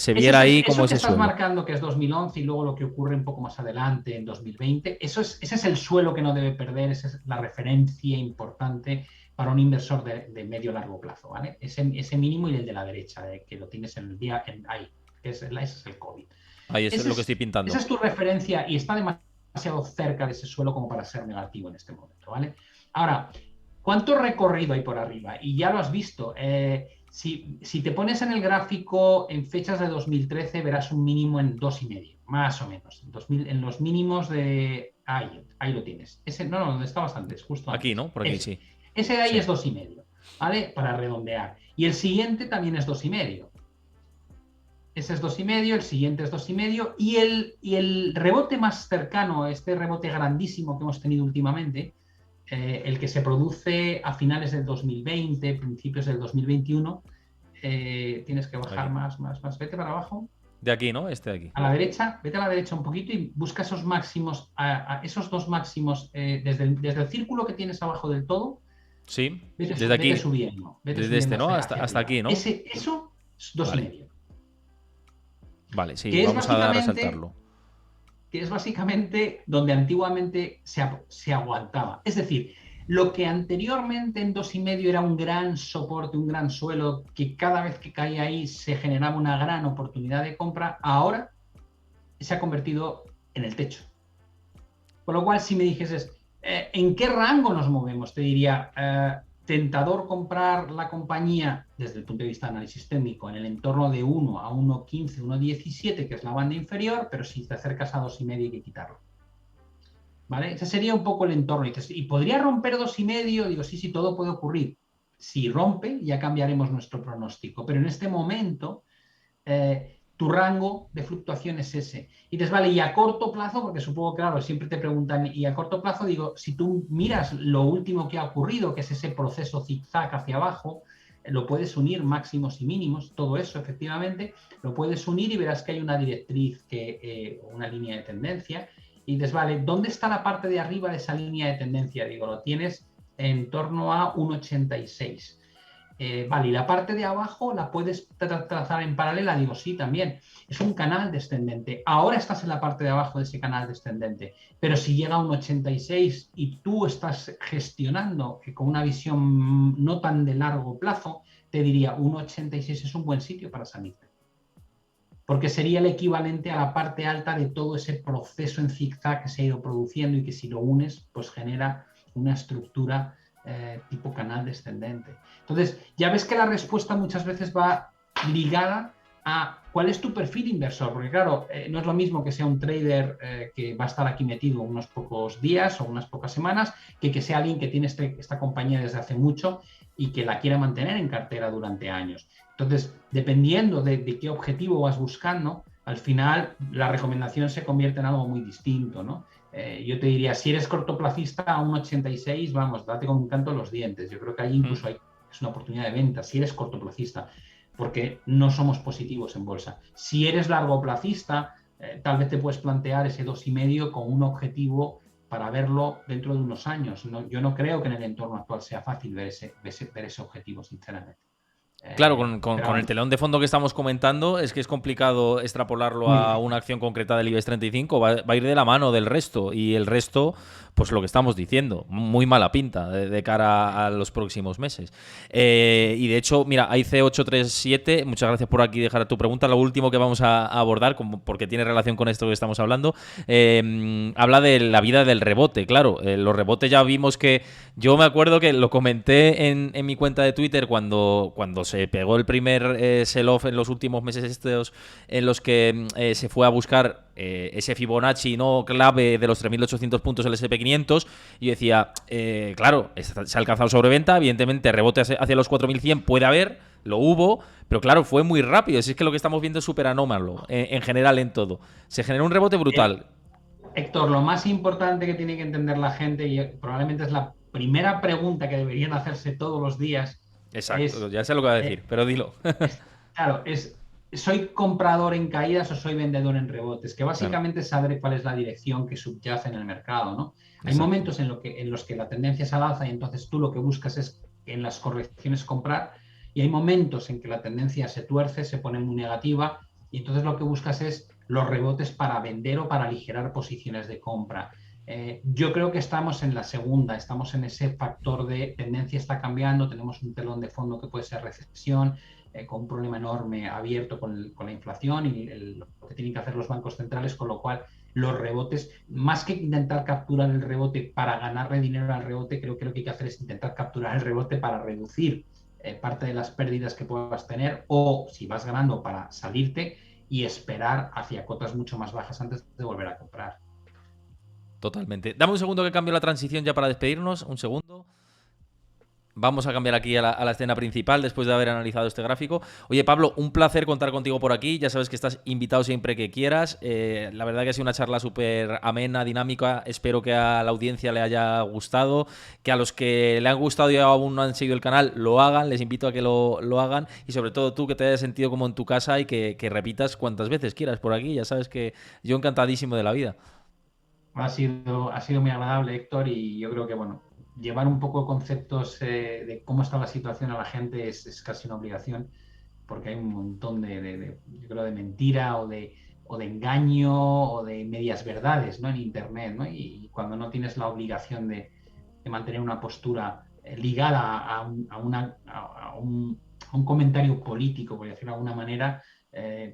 se viera ahí como Eso que ese estás suelo. marcando, que es 2011, y luego lo que ocurre un poco más adelante, en 2020, ese es el suelo que no debe perder, esa es la referencia importante para un inversor de medio-largo plazo, ¿vale? Ese mínimo y el de la derecha, que lo tienes en el día, ahí, ese es el COVID. Ahí es lo que estoy Esa pintando. es tu referencia y está demasiado cerca de ese suelo como para ser negativo en este momento, ¿vale? Ahora, ¿cuánto recorrido hay por arriba? Y ya lo has visto. Si te pones en el gráfico en fechas de 2013, verás un mínimo en 2,5, más o menos. En los mínimos de... Ahí lo tienes. No, donde estabas antes, justo Aquí, antes. ¿no? Por aquí, sí. Ese de ahí Sí. es 2,5, ¿vale? Para redondear. Y el siguiente también es 2,5. Ese es 2,5, el siguiente es 2,5 y el rebote más cercano, este rebote grandísimo que hemos tenido últimamente, el que se produce a finales del 2020, principios del 2021, tienes que bajar Aquí. más, vete para abajo. De aquí, ¿no? Este de aquí. A la derecha, vete a la derecha un poquito y busca esos máximos, esos dos máximos, desde el círculo que tienes abajo del todo, Sí, vete desde aquí. subiendo, Desde este, ¿no? Hasta hacia aquí, arriba. ¿no? Eso es 2,5. Vale. Vale, sí, Que es vamos a básicamente resaltarlo. donde antiguamente se aguantaba. Es decir, lo que anteriormente en 2,5 era un gran soporte, un gran suelo, que cada vez que caía ahí se generaba una gran oportunidad de compra, ahora se ha convertido en el techo. Con lo cual, si me dijeses, ¿en qué rango nos movemos? Te diría, tentador comprar la compañía desde el punto de vista de análisis técnico en el entorno de 1 a 1,15, 1,17, que es la banda inferior, pero si te acercas a 2,5 hay que quitarlo. ¿Vale? Ese sería un poco el entorno. ¿Y podría romper 2,5? Digo, sí, todo puede ocurrir. Si rompe, ya cambiaremos nuestro pronóstico. Pero en este momento, tu rango de fluctuación es ese. Y dices, vale, y a corto plazo, porque supongo, claro, siempre te preguntan, y a corto plazo, digo, si tú miras lo último que ha ocurrido, que es ese proceso zigzag hacia abajo, lo puedes unir, máximos y mínimos, todo eso, efectivamente, lo puedes unir y verás que hay una directriz, una línea de tendencia, y dices, vale, ¿dónde está la parte de arriba de esa línea de tendencia? Digo, lo tienes en torno a 1,86. Vale, y la parte de abajo la puedes trazar en paralela. Digo, sí, también. Es un canal descendente. Ahora estás en la parte de abajo de ese canal descendente. Pero si llega a un 86 y tú estás gestionando con una visión no tan de largo plazo, te diría, un 86 es un buen sitio para salirte. Porque sería el equivalente a la parte alta de todo ese proceso en zigzag que se ha ido produciendo y que si lo unes, pues genera una estructura tipo canal descendente. Entonces, ya ves que la respuesta muchas veces va ligada a cuál es tu perfil inversor, porque claro, no es lo mismo que sea un trader que va a estar aquí metido unos pocos días o unas pocas semanas, que sea alguien que tiene esta compañía desde hace mucho y que la quiera mantener en cartera durante años. Entonces, dependiendo de qué objetivo vas buscando, al final la recomendación se convierte en algo muy distinto, ¿no? Yo te diría, si eres cortoplacista a un 86, vamos, date con un canto en los dientes. Yo creo que ahí incluso es una oportunidad de venta, si eres cortoplacista, porque no somos positivos en bolsa. Si eres largoplacista, tal vez te puedes plantear ese 2,5 con un objetivo para verlo dentro de unos años. No, yo no creo que en el entorno actual sea fácil ver ese objetivo, sinceramente. Claro, con el telón de fondo que estamos comentando, es que es complicado extrapolarlo a una acción concreta del IBEX 35. Va a ir de la mano del resto. Y el resto, pues lo que estamos diciendo, muy mala pinta de cara a los próximos meses. Y de hecho, mira, hay C837, muchas gracias por aquí dejar tu pregunta. Lo último que vamos a abordar, porque tiene relación con esto que estamos hablando, habla de la vida del rebote. Claro, los rebotes ya vimos que... Yo me acuerdo que lo comenté en mi cuenta de Twitter cuando se pegó el primer sell-off en los últimos meses estos en los que se fue a buscar ese Fibonacci no clave de los 3.800 puntos el SP500 y yo decía, claro, se ha alcanzado sobreventa, evidentemente rebote hacia los 4.100 puede haber, lo hubo, pero claro, fue muy rápido. Es que lo que estamos viendo es súper anómalo en general en todo. Se generó un rebote brutal. Héctor, lo más importante que tiene que entender la gente, y probablemente es la primera pregunta que deberían hacerse todos los días. Exacto, ya sé lo que va a decir, pero dilo. Claro, ¿soy comprador en caídas o soy vendedor en rebotes? Que básicamente es saber cuál es la dirección que subyace en el mercado, ¿no? Exacto. Hay momentos en los que la tendencia es al alza y entonces tú lo que buscas es en las correcciones comprar, y hay momentos en que la tendencia se tuerce, se pone muy negativa y entonces lo que buscas es los rebotes para vender o para aligerar posiciones de compra. Yo creo que estamos en la segunda, estamos en ese factor de tendencia está cambiando, tenemos un telón de fondo que puede ser recesión, con un problema enorme abierto con la inflación y lo que tienen que hacer los bancos centrales, con lo cual los rebotes, más que intentar capturar el rebote para ganarle dinero al rebote, creo que lo que hay que hacer es intentar capturar el rebote para reducir parte de las pérdidas que puedas tener, o si vas ganando para salirte y esperar hacia cotas mucho más bajas antes de volver a comprar. Totalmente. Dame un segundo que cambio la transición ya para despedirnos. Un segundo. Vamos a cambiar aquí a la escena principal después de haber analizado este gráfico. Oye, Pablo, un placer contar contigo por aquí. Ya sabes que estás invitado siempre que quieras. La verdad que ha sido una charla súper amena, dinámica. Espero que a la audiencia le haya gustado. Que a los que le han gustado y aún no han seguido el canal, lo hagan. Les invito a que lo hagan. Y sobre todo tú, que te hayas sentido como en tu casa y que repitas cuantas veces quieras por aquí. Ya sabes que yo encantadísimo de la vida. Ha sido muy agradable, Héctor, y yo creo que, bueno, llevar un poco conceptos de cómo está la situación a la gente es casi una obligación, porque hay un montón yo creo, de mentira o de engaño o de medias verdades, ¿no? En Internet, ¿no? Y cuando no tienes la obligación de mantener una postura ligada a un comentario político, por decirlo de alguna manera,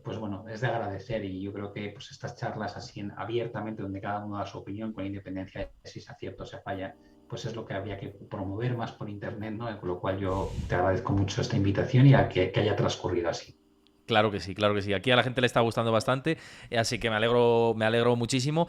pues bueno, es de agradecer, y yo creo que pues estas charlas así abiertamente, donde cada uno da su opinión con independencia de si se acierta o se falla, pues es lo que habría que promover más por internet, ¿no? Con lo cual yo te agradezco mucho esta invitación y a que haya transcurrido así. Claro que sí, claro que sí. Aquí a la gente le está gustando bastante, así que me alegro muchísimo.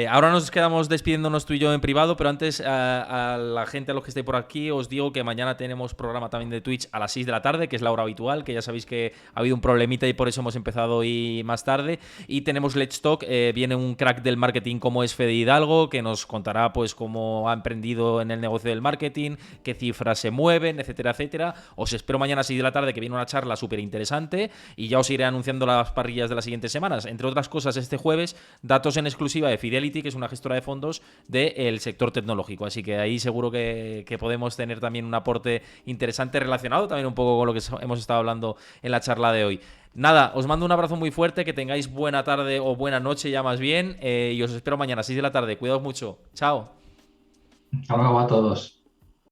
Ahora nos quedamos despidiéndonos tú y yo en privado, pero antes a la gente, a los que estéis por aquí, os digo que mañana tenemos programa también de Twitch a las 6 de la tarde, que es la hora habitual, que ya sabéis que ha habido un problemita y por eso hemos empezado hoy más tarde. Y tenemos Let's Talk, viene un crack del marketing como es Fede Hidalgo, que nos contará pues cómo ha emprendido en el negocio del marketing, qué cifras se mueven, etcétera, etcétera. Os espero mañana a 6 de la tarde, que viene una charla súper interesante. Y ya os iré anunciando las parrillas de las siguientes semanas. Entre otras cosas, este jueves, datos en exclusiva de Fidelity, que es una gestora de fondos del sector tecnológico. Así que ahí seguro que podemos tener también un aporte interesante relacionado también un poco con lo que hemos estado hablando en la charla de hoy. Nada, os mando un abrazo muy fuerte, que tengáis buena tarde o buena noche ya más bien, y os espero mañana a 6 de la tarde. Cuidaos mucho. Chao. Hasta luego a todos.